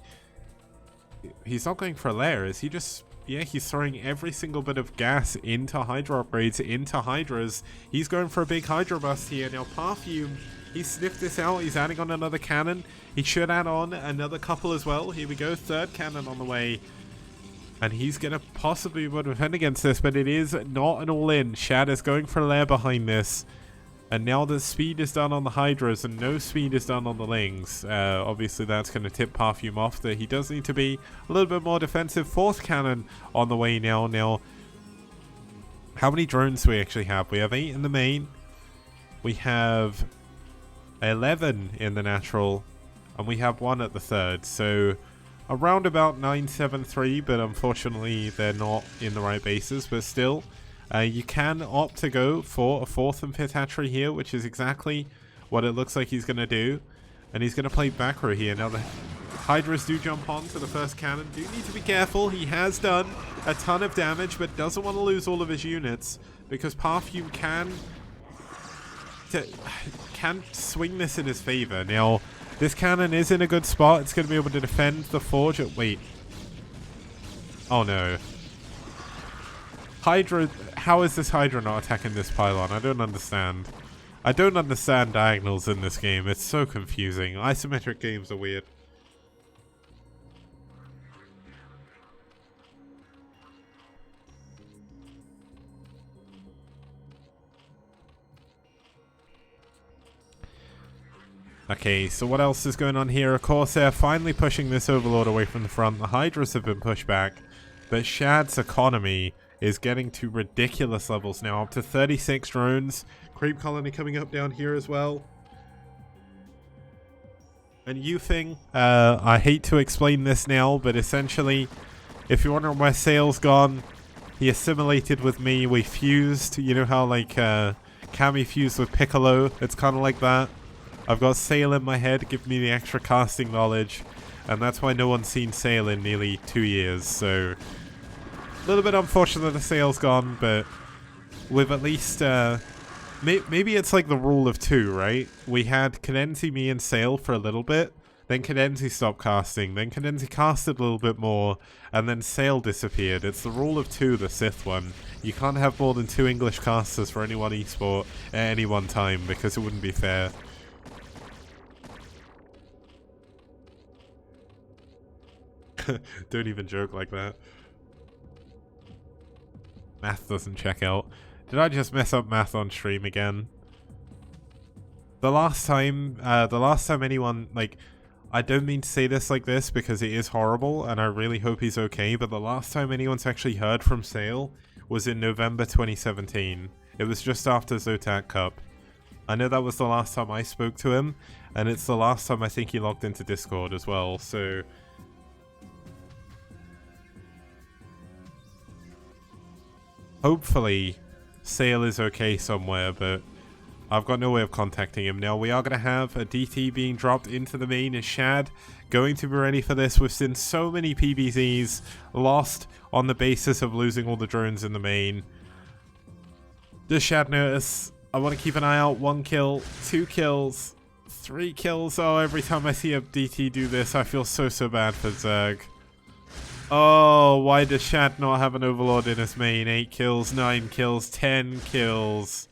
He's not going for a lair, is he? Just... Yeah, he's throwing every single bit of gas into Hydra upgrades, into Hydras. He's going for a big Hydra bust here. Now, Perfume, he sniffed this out. He's adding on another cannon. He should add on another couple as well. Here we go. 3rd cannon on the way. And he's going to possibly be able to defend against this, but it is not an all-in. Shad is going for a lair behind this. And now the speed is done on the Hydras and no speed is done on the Lings. Obviously that's going to tip Perfume off. That he does need to be a little bit more defensive. 4th cannon on the way now. Now, how many drones do we actually have? We have 8 in the main. We have 11 in the natural. And we have 1 at the third. So around about 973, but unfortunately they're not in the right bases. But still, you can opt to go for a 4th and 5th hatchery here, which is exactly what it looks like he's going to do. And he's going to play back row here. Now the Hydras do jump on to the first cannon. Do need to be careful. He has done a ton of damage, but doesn't want to lose all of his units, because Perfume can swing this in his favor. Now, this cannon is in a good spot. It's going to be able to defend the forge. Wait. Oh no. Hydra. How is this Hydra not attacking this pylon? I don't understand. I don't understand diagonals in this game. It's so confusing. Isometric games are weird. Okay, so what else is going on here? Of course, they're finally pushing this Overlord away from the front. The Hydras have been pushed back, but Shad's economy is getting to ridiculous levels now, up to 36 drones. Creep colony coming up down here as well. And Youthing, I hate to explain this now, but essentially, if you're wondering where SouL's gone, he assimilated with me. We fused. You know how like Cammy fused with Piccolo? It's kind of like that. I've got SouL in my head, give me the extra casting knowledge, and that's why no one's seen SouL in nearly 2 years, so a little bit unfortunate that SouL's gone, but with at least, maybe it's like the rule of 2, right? We had Cadenzi, me, and SouL for a little bit, then Cadenzi stopped casting, then Cadenzi casted a little bit more, and then SouL disappeared. It's the rule of 2, the Sith one. You can't have more than 2 English casters for any one esport at any one time, because it wouldn't be fair. Don't even joke like that. Math doesn't check out. Did I just mess up math on stream again? The last time anyone, like, I don't mean to say this like this because it is horrible and I really hope he's okay, but the last time anyone's actually heard from SouL was in November 2017. It was just after Zotac Cup. I know that was the last time I spoke to him, and it's the last time I think he logged into Discord as well, so hopefully SouL is okay somewhere, but I've got no way of contacting him. Now we are going to have a DT being dropped into the main. Is Shad going to be ready for this? We've seen so many PBZs lost on the basis of losing all the drones in the main. Does Shad notice? I want to keep an eye out. 1 kill, 2 kills, 3 kills. Oh, every time I see a DT do this, I feel so bad for Zerg. Oh, why does Shad not have an Overlord in his main? 8 kills, 9 kills, 10 kills.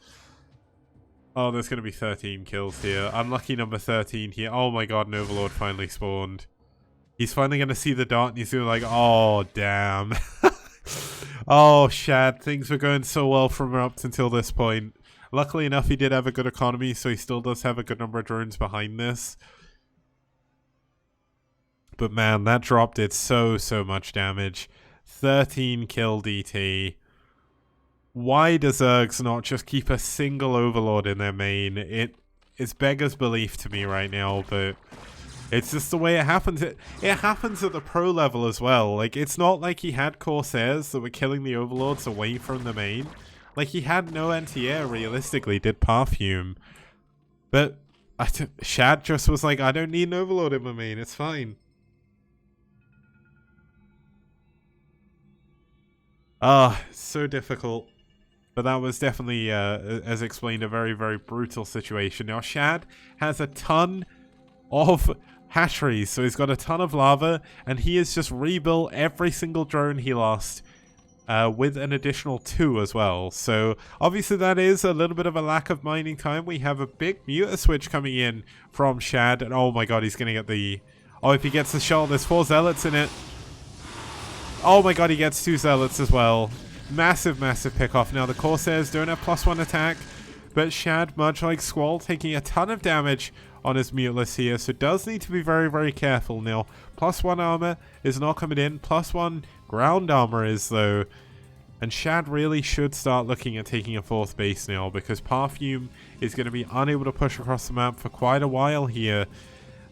Oh, there's going to be 13 kills here. Unlucky number 13 here. Oh my god, an Overlord finally spawned. He's finally going to see the dot and he's going to be like, oh, damn. Oh, Shad, things were going so well from up until this point. Luckily enough, he did have a good economy, so he still does have a good number of drones behind this. But man, that drop did so much damage. 13 kill DT. Why does Zergs not just keep a single Overlord in their main? It is beggars belief to me right now, but it's just the way it happens. It happens at the pro level as well. Like, it's not like he had Corsairs that were killing the Overlords away from the main. Like, he had no anti-air, realistically, did Perfume. But Shad just was like, I don't need an Overlord in my main, it's fine. So difficult. But that was definitely, as explained, a very brutal situation. Now, Shad has a ton of hatcheries, so he's got a ton of lava, and he has just rebuilt every single drone he lost, with an additional 2 as well. So, obviously that is a little bit of a lack of mining time. We have a big Muta switch coming in from Shad, and oh my god, he's going to get the... Oh, if he gets the shot, there's 4 Zealots in it. Oh my god, he gets 2 Zealots as well. Massive pick off. Now the Corsairs don't have +1 attack, but Shad, much like Squall, taking a ton of damage on his Mutilus here, so does need to be very careful. Now, +1 armor is not coming in, +1 ground armor is though, and Shad really should start looking at taking a 4th base now, because Perfume is going to be unable to push across the map for quite a while here.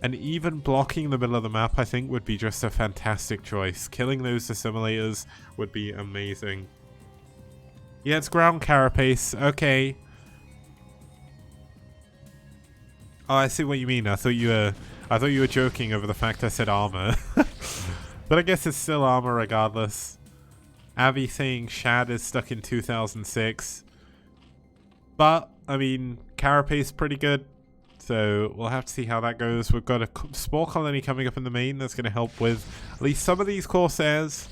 And even blocking the middle of the map, I think, would be just a fantastic choice. Killing those assimilators would be amazing. Yeah, it's ground carapace. Okay. Oh, I see what you mean. I thought you were joking over the fact I said armor. But I guess it's still armor regardless. Abby saying Shad is stuck in 2006. But, I mean, carapace pretty good. So we'll have to see how that goes. We've got a spore colony coming up in the main that's going to help with at least some of these Corsairs.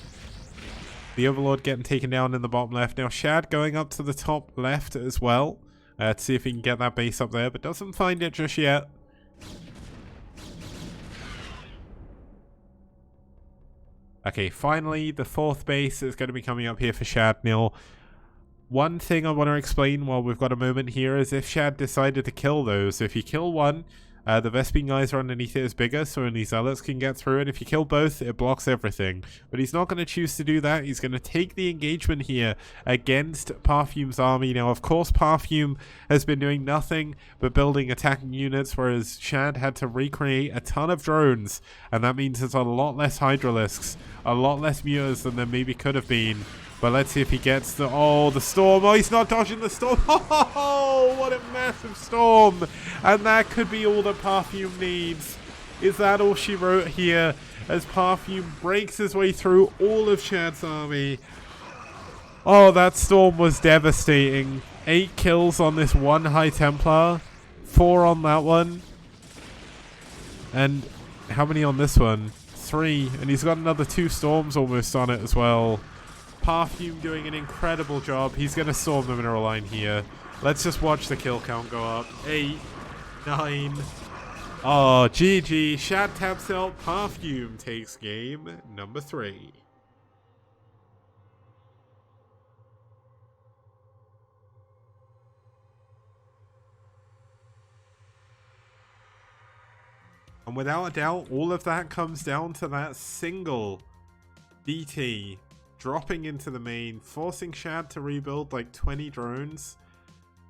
The Overlord getting taken down in the bottom left. Now Shad going up to the top left as well. To see if he can get that base up there, but doesn't find it just yet. Okay, finally, the 4th base is going to be coming up here for Shad. Now, one thing I want to explain while we've got a moment here is if Shad decided to kill those, if you kill one, the Vespene guys are underneath it is bigger, so only Zealots can get through, and if you kill both, it blocks everything. But he's not going to choose to do that. He's going to take the engagement here against Parfume's army. Now, of course, Parfume has been doing nothing but building attacking units, whereas Shad had to recreate a ton of drones, and that means there's a lot less Hydralisks, a lot less Mutas than there maybe could have been. But let's see if he gets the... Oh, the storm. Oh, he's not dodging the storm. Oh, what a massive storm. And that could be all that Parfume needs. Is that all she wrote here? As Parfume breaks his way through all of Shad's army. Oh, that storm was devastating. 8 kills on this one High Templar. 4 on that one. And how many on this one? 3. And he's got another 2 storms almost on it as well. Parfume doing an incredible job. He's going to storm the mineral line here. Let's just watch the kill count go up. 8, 9. Oh, GG. Shad taps out. Parfume takes game number 3. And without a doubt, all of that comes down to that single DT dropping into the main, forcing Shad to rebuild like 20 drones.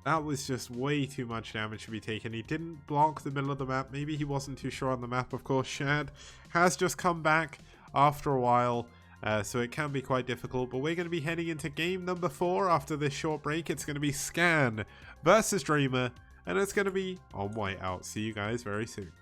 That was just way too much damage to be taken. He didn't block the middle of the map. Maybe he wasn't too sure on the map. Of course, Shad has just come back after a while, so it can be quite difficult. But we're going to be heading into game number 4 after this short break. It's going to be Scan versus Dreamer, and it's going to be on Whiteout. See you guys very soon.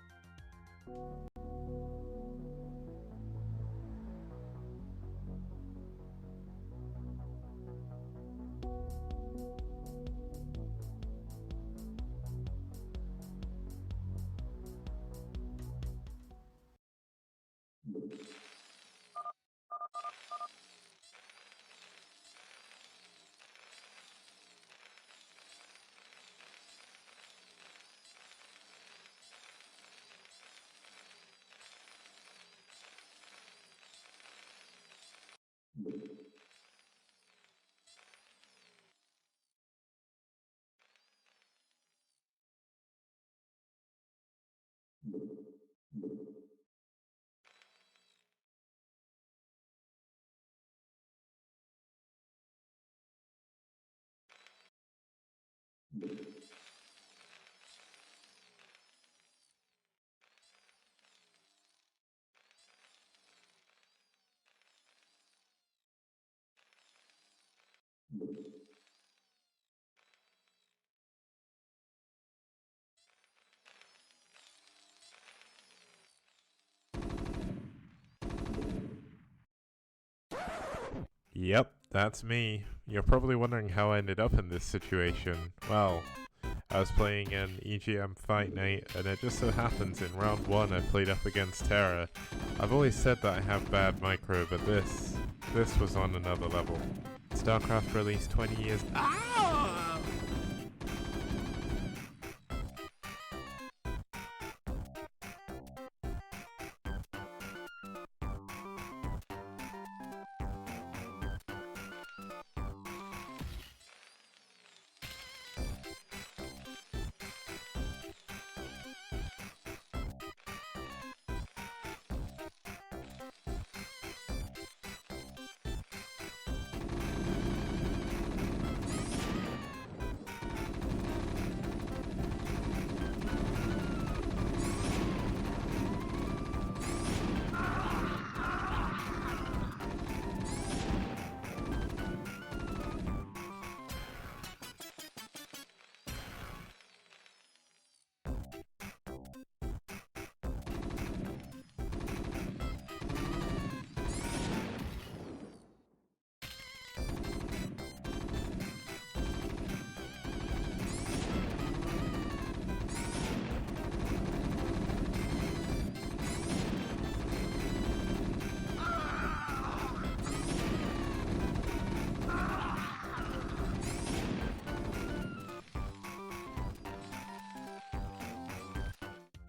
Yep, that's me. You're probably wondering how I ended up in this situation. Well, I was playing an EGM fight night, and it just so happens in round 1 I played up against Terra. I've always said that I have bad micro, but this was on another level. StarCraft released 20 years... Ah!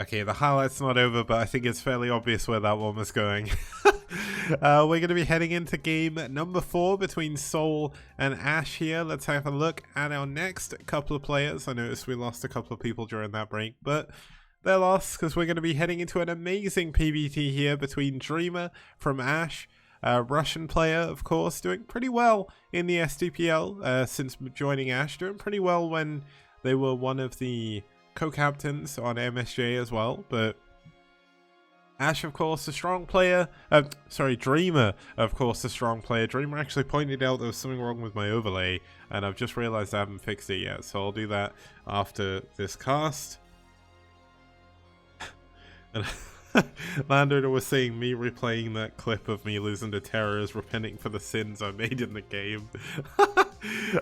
Okay, the highlight's not over, but I think it's fairly obvious where that one was going. We're going to be heading into game number 4 between SouL and aSh here. Let's have a look at our next couple of players. I noticed we lost a couple of people during that break, but they're lost because we're going to be heading into an amazing PvT here between Dreamer from aSh, a Russian player, of course, doing pretty well in the STPL since joining aSh, doing pretty well when they were one of the co-captains on MSJ as well, but aSh, of course, a strong player. Dreamer, of course, a strong player. Dreamer actually pointed out there was something wrong with my overlay, and I've just realized I haven't fixed it yet, so I'll do that after this cast. And Lando was saying me replaying that clip of me losing to Terror is repenting for the sins I made in the game.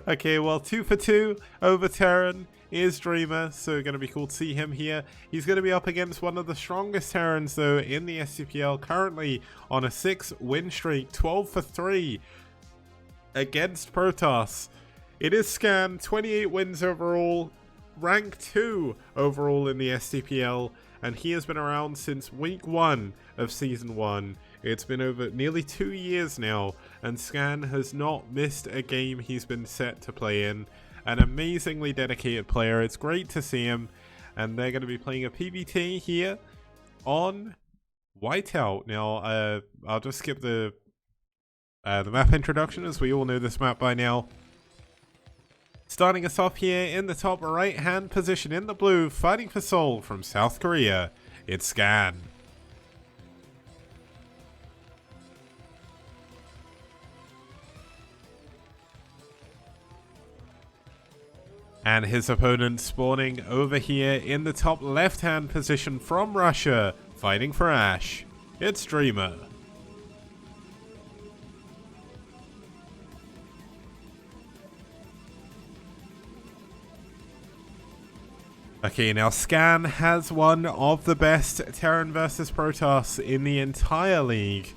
Okay, well, 2 for 2 over Terran is Dreamer, so gonna be cool to see him here. He's gonna be up against one of the strongest Terrans though in the STPL, currently on a 6-win streak, 12 for 3 against Protoss. It is Scan, 28 wins overall, rank 2 overall in the STPL, and he has been around since week 1 of season 1. It's been over nearly 2 years now, and Scan has not missed a game he's been set to play in. An amazingly dedicated player. It's great to see him, and they're going to be playing a PvT here on Whiteout. Now, I'll just skip the map introduction, as we all know this map by now. Starting us off here in the top right hand position in the blue, fighting for SouL from South Korea, it's Scan. And his opponent spawning over here in the top left hand position from Russia, fighting for aSh, it's Dreamer. Okay, now Scan has one of the best Terran versus Protoss in the entire league,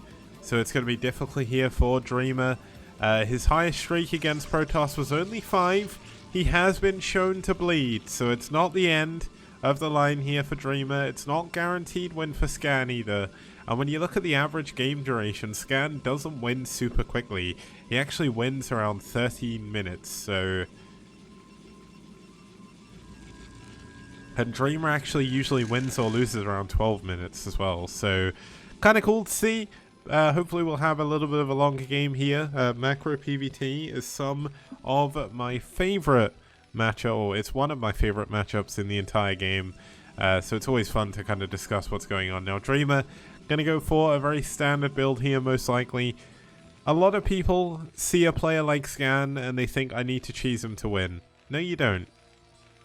so it's going to be difficult here for Dreamer. His highest streak against Protoss was only 5. He has been shown to bleed, so it's not the end of the line here for Dreamer. It's not guaranteed win for Scan either. And when you look at the average game duration, Scan doesn't win super quickly. He actually wins around 13 minutes, so... And Dreamer actually usually wins or loses around 12 minutes as well, so kind of cool to see. Hopefully we'll have a little bit of a longer game here. Macro PvT is some of my favorite matchup, or it's one of my favorite matchups in the entire game. So it's always fun to kind of discuss what's going on. Now Dreamer, gonna go for a very standard build here most likely. A lot of people see a player like Scan and they think I need to cheese him to win. No, you don't.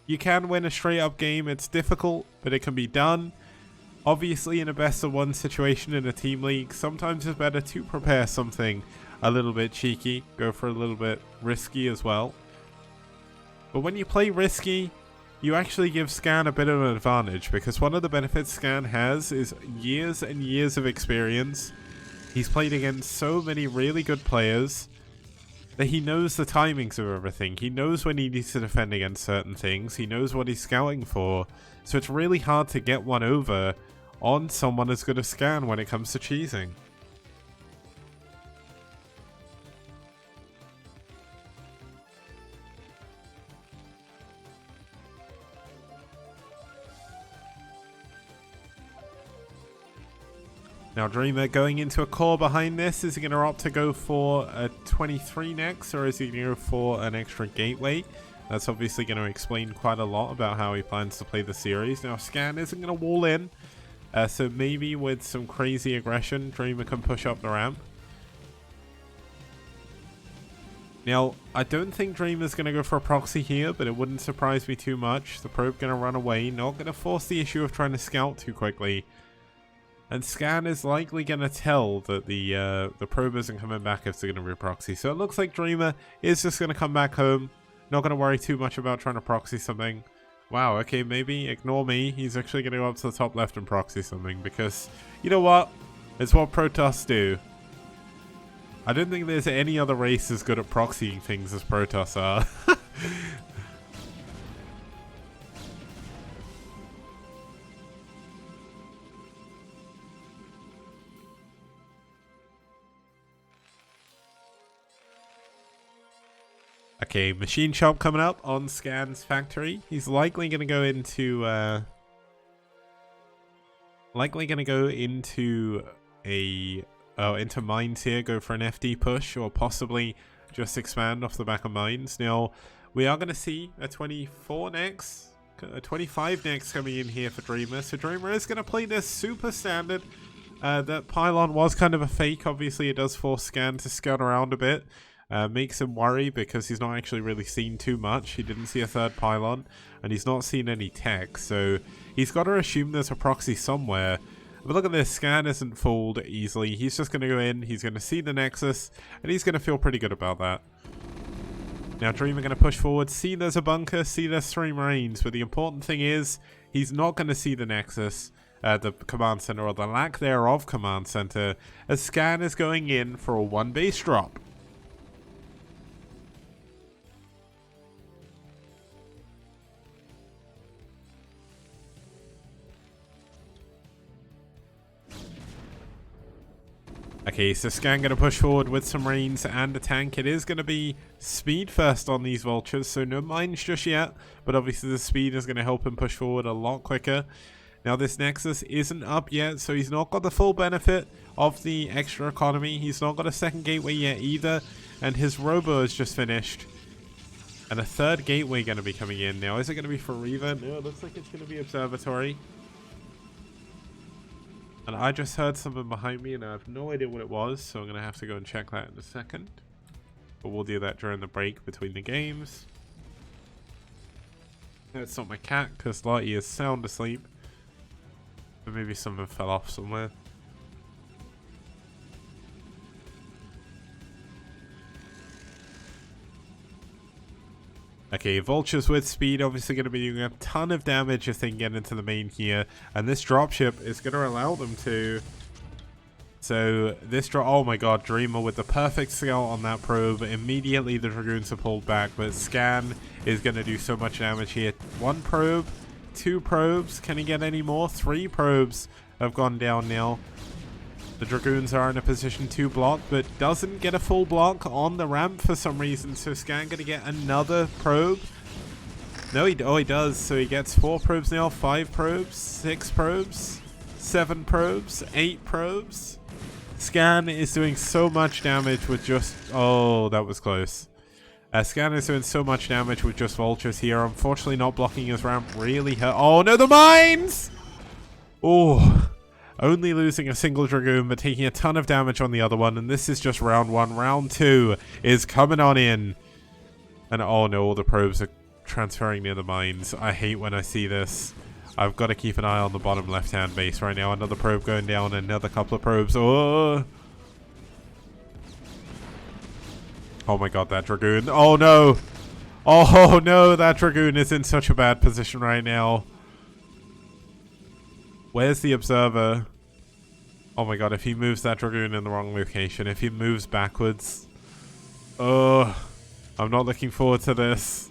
You can win a straight up game. It's difficult, but it can be done. Obviously, in a best of 1 situation in a team league, sometimes it's better to prepare something a little bit cheeky, go for a little bit risky as well. But when you play risky, you actually give Scan a bit of an advantage, because one of the benefits Scan has is years and years of experience. He's played against so many really good players that he knows the timings of everything. He knows when he needs to defend against certain things. He knows what he's scouting for. So it's really hard to get one over on someone as good as Scan when it comes to cheesing. Now Dreamer going into a core behind this. Is he going to opt to go for a 23 next, or is he going to go for an extra gateway? That's obviously going to explain quite a lot about how he plans to play the series. Now Scan isn't going to wall in, so maybe with some crazy aggression, Dreamer can push up the ramp. Now, I don't think Dreamer's going to go for a proxy here, but it wouldn't surprise me too much. The probe going to run away, not going to force the issue of trying to scout too quickly. And Scan is likely going to tell that the probe isn't coming back if they're going to be a proxy. So it looks like Dreamer is just going to come back home. Not going to worry too much about trying to proxy something. Wow, okay, maybe ignore me. He's actually going to go up to the top left and proxy something, because you know what? It's what Protoss do. I don't think there's any other race as good at proxying things as Protoss are. Okay, machine shop coming up on Scan's factory. He's likely going to go into into mines here, go for an FD push, or possibly just expand off the back of mines. Now, we are going to see a 24 next, a 25 next coming in here for Dreamer. So Dreamer is going to play this super standard. That pylon was kind of a fake. Obviously, it does force Scan to scout around a bit. Makes him worry because he's not actually really seen too much. He didn't see a third pylon, and he's not seen any tech. So he's got to assume there's a proxy somewhere. But look at this, Scan isn't fooled easily. He's just going to go in, he's going to see the Nexus, and he's going to feel pretty good about that. Now Dreamer going to push forward, see there's a bunker, see there's 3 Marines, but the important thing is, he's not going to see the Nexus, the command center, or the lack thereof command center, as Scan is going in for a 1 base drop. Okay, so Scan going to push forward with some Marines and a tank. It is going to be speed first on these Vultures, so no mines just yet, but obviously the speed is going to help him push forward a lot quicker. Now this Nexus isn't up yet, so he's not got the full benefit of the extra economy. He's not got a second gateway yet either, and his Robo is just finished. And a third gateway going to be coming in. Now, is it going to be for Reaver? No, it looks like it's going to be Observatory. And I just heard something behind me and I have no idea what it was, so I'm going to have to go and check that in a second. But we'll do that during the break between the games. No, it's not my cat, because Lottie is sound asleep. But maybe something fell off somewhere. Okay, Vultures with speed obviously going to be doing a ton of damage if they can get into the main here. And this dropship is going to allow them to. So this drop, oh my god, Dreamer with the perfect skill on that probe. Immediately the Dragoons are pulled back, but Scan is going to do so much damage here. 1 probe, 2 probes, can he get any more? 3 probes have gone down now. The Dragoons are in a position to block, but doesn't get a full block on the ramp for some reason. So Scan going to get another probe. No, he does. So he gets 4 probes now, 5 probes, 6 probes, 7 probes, 8 probes. Scan is doing so much damage with just... Oh, that was close. Scan is doing so much damage with just Vultures here. Unfortunately, not blocking his ramp really hurt. Oh, no, the mines! Oh... Only losing a single Dragoon, but taking a ton of damage on the other one. And this is just round 1. Round 2 is coming on in. And oh no, all the probes are transferring near the mines. I hate when I see this. I've got to keep an eye on the bottom left-hand base right now. Another probe going down, another couple of probes. Oh my god, that Dragoon. Oh no. Oh no, that Dragoon is in such a bad position right now. Where's the Observer? Oh my god, if he moves that Dragoon in the wrong location, if he moves backwards. Oh, I'm not looking forward to this.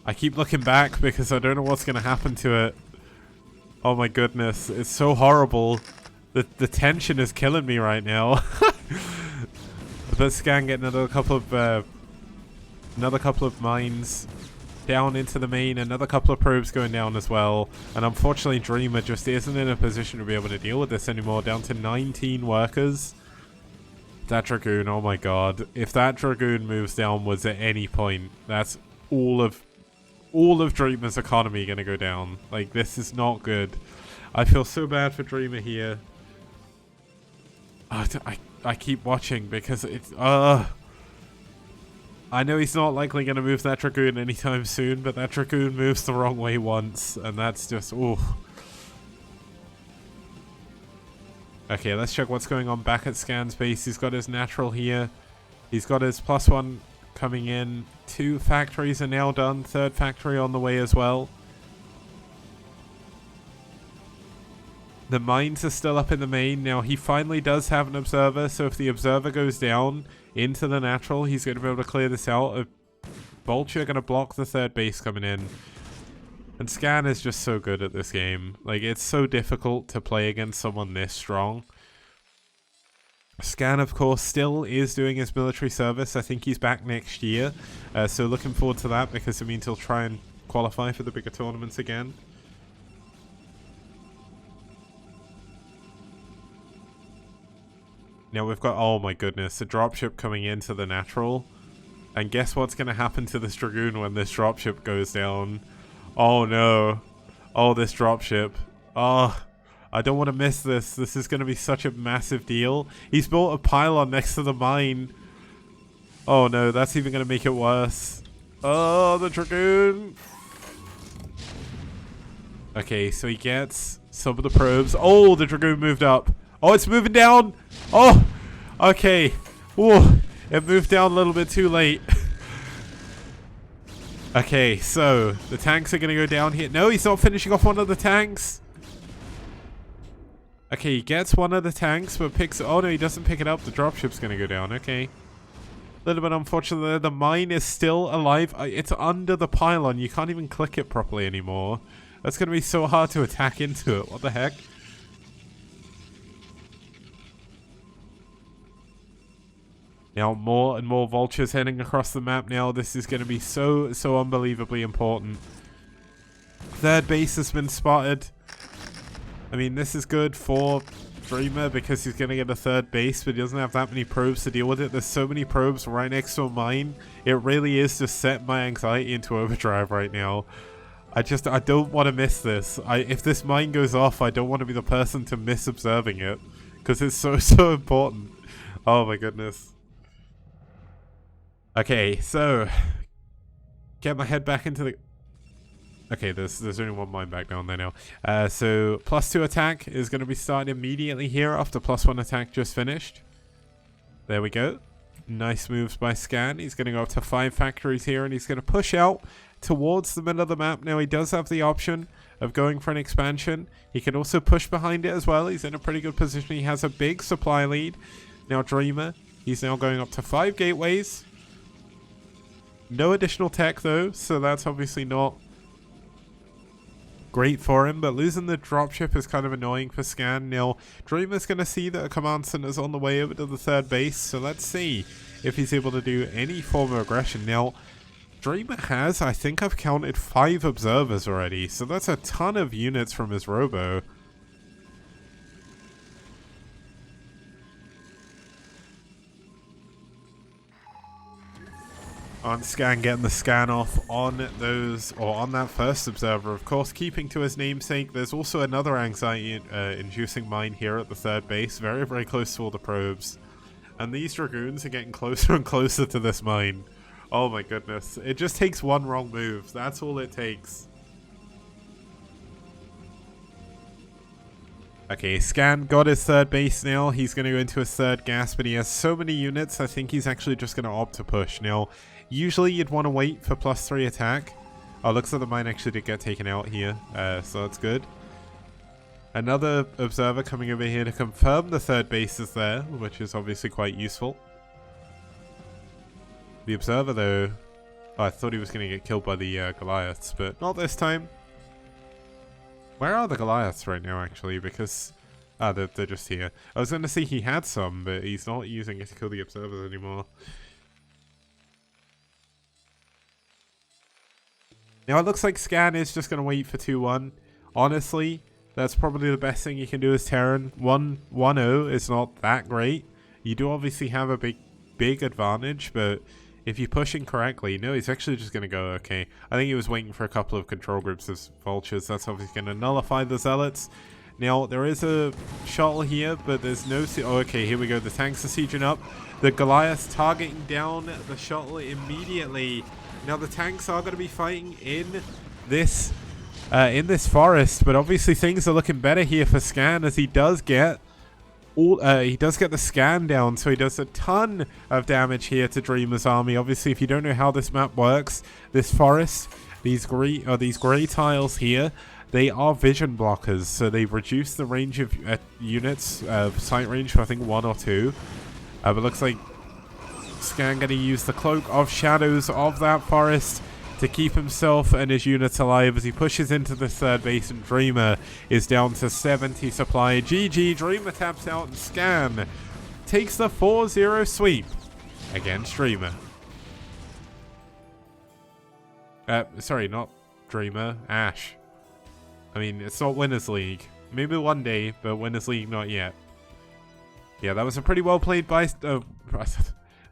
I keep looking back because I don't know what's going to happen to it. Oh my goodness, it's so horrible. The tension is killing me right now. But Scan getting another couple of mines down into the main, another couple of probes going down as well, and unfortunately Dreamer just isn't in a position to be able to deal with this anymore. Down to 19 workers. That Dragoon, oh my god, if that Dragoon moves downwards at any point, that's all of Dreamer's economy gonna go down. Like, this is not good. I feel so bad for Dreamer here. I keep watching because it's I know he's not likely going to move that Dragoon anytime soon, but that Dragoon moves the wrong way once, and that's just, ooh. Okay, let's check what's going on back at Scan's base. He's got his natural here. He's got his +1 coming in. 2 factories are now done. 3rd factory on the way as well. The mines are still up in the main. Now, he finally does have an Observer, so if the Observer goes down into the natural, he's going to be able to clear this out. A Vulture going to block the 3rd base coming in. And Scan is just so good at this game. Like, it's so difficult to play against someone this strong. Scan, of course, still is doing his military service. I think he's back next year. So looking forward to that, because it means he'll try and qualify for the bigger tournaments again. Now we've got, oh my goodness, a dropship coming into the natural. And guess what's going to happen to this Dragoon when this dropship goes down? Oh no. Oh, this dropship. Oh, I don't want to miss this. This is going to be such a massive deal. He's built a pylon next to the mine. Oh no, that's even going to make it worse. Oh, the Dragoon. Okay, so he gets some of the probes. Oh, the Dragoon moved up. Oh, it's moving down. Oh, okay. Ooh, it moved down a little bit too late. Okay, so the tanks are going to go down here. No, he's not finishing off one of the tanks. Okay, he gets one of the tanks, but picks... Oh, no, he doesn't pick it up. The dropship's going to go down. Okay. A little bit unfortunate there. The mine is still alive. It's under the pylon. You can't even click it properly anymore. That's going to be so hard to attack into it. What the heck? Now, more and more vultures heading across the map now. This is going to be so unbelievably important. Third base has been spotted. I mean, this is good for Dreamer because he's going to get a third base, but he doesn't have that many probes to deal with it. There's so many probes right next to a mine. It really is just set my anxiety into overdrive right now. I don't want to miss this. If this mine goes off, I don't want to be the person to miss observing it, because it's so important. Oh my goodness. Okay, so get my head back into the... Okay, there's only one mine back down there now. So +2 attack is going to be starting immediately here after +1 attack just finished. There we go. Nice moves by Scan. He's going to go up to 5 factories here, and he's going to push out towards the middle of the map. Now he does have the option of going for an expansion. He can also push behind it as well. He's in a pretty good position. He has a big supply lead. Now Dreamer, he's now going up to 5 gateways. No additional tech though, so that's obviously not great for him, but losing the dropship is kind of annoying for Scan. Now, Dreamer's going to see that a command center's on the way over to the third base, so let's see if he's able to do any form of aggression. Now, Dreamer has, I think I've counted 5 observers already, so that's a ton of units from his robo. On Scan, getting the scan off on those, or on that first observer, of course, keeping to his namesake. There's also another anxiety-inducing mine here at the third base, very close to all the probes. And these Dragoons are getting closer and closer to this mine. Oh my goodness. It just takes one wrong move. That's all it takes. Okay, Scan got his third base now. He's going to go into his third gas, but he has so many units, I think he's actually just going to opt to push. Now, usually you'd want to wait for +3 attack. Oh, looks like the mine actually did get taken out here, so that's good. Another observer coming over here to confirm the third base is there, which is obviously quite useful. The observer, though... Oh, I thought he was going to get killed by the Goliaths, but not this time. Where are the Goliaths right now, actually? Because... Ah, they're just here. I was going to say he had some, but he's not using it to kill the observers anymore. Now, it looks like Scan is just going to wait for 2-1. Honestly, that's probably the best thing you can do as Terran. 1-0 is not that great. You do obviously have a big advantage, but if you push incorrectly... No, he's actually just going to go, okay. I think he was waiting for a couple of control groups as vultures. That's obviously going to nullify the zealots. Now, there is a shuttle here, but there's no... Oh, okay, here we go. The tanks are sieging up. The Goliaths targeting down the shuttle immediately. Now, the tanks are going to be fighting in this forest, but obviously things are looking better here for Scan, as he does get the scan down, so he does a ton of damage here to Dreamer's army. Obviously, if you don't know how this map works, this forest, these gray tiles here, they are vision blockers, so they reduce the range of units, sight range for I think 1 or 2. But looks like Scan going to use the cloak of shadows of that forest to keep himself and his units alive as he pushes into the third base, and Dreamer is down to 70 supply. GG, Dreamer taps out, and Scan takes the 4-0 sweep against Dreamer. Sorry, not Dreamer, aSh. I mean, it's not Winners League. Maybe one day, but Winners League not yet. Yeah, that was a pretty well played by...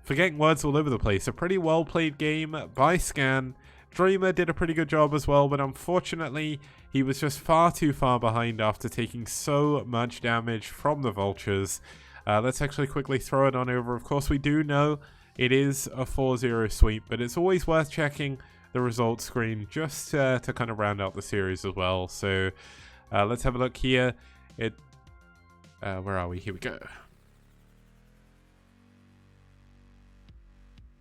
forgetting words all over the place. A pretty well played game by Scan. Dreamer did a pretty good job as well, but unfortunately, he was just far too far behind after taking so much damage from the Vultures. Let's actually quickly throw it on over. Of course, we do know it is a 4-0 sweep, but it's always worth checking the results screen just to kind of round out the series as well. So let's have a look here. Where are we? Here we go.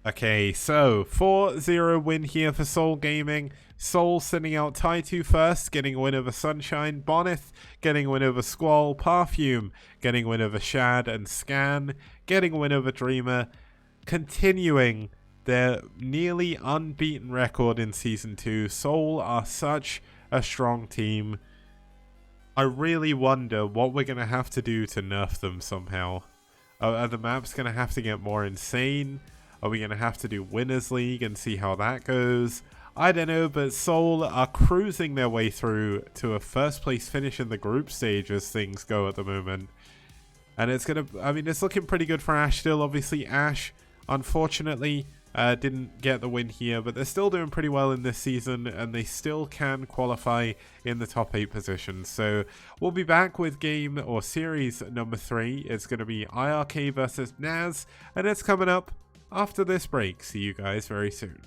Okay, so 4-0 win here for SouL Gaming. SouL sending out Taitu first, getting a win over Sunshine. Bonneth getting a win over Squall. Perfume getting a win over Shad and Scan. Getting a win over Dreamer. Continuing their nearly unbeaten record in Season 2. SouL are such a strong team. I really wonder what we're going to have to do to nerf them somehow. Are the maps going to have to get more insane? Are we going to have to do Winners League and see how that goes? I don't know, but SouL are cruising their way through to a first place finish in the group stage as things go at the moment. And it's going to, I mean, it's looking pretty good for aSh still. Obviously, aSh, unfortunately, didn't get the win here, but they're still doing pretty well in this season, and they still can qualify in the top 8 positions. So we'll be back with game or series number 3. It's going to be IRK versus Naz, and it's coming up after this break. See you guys very soon.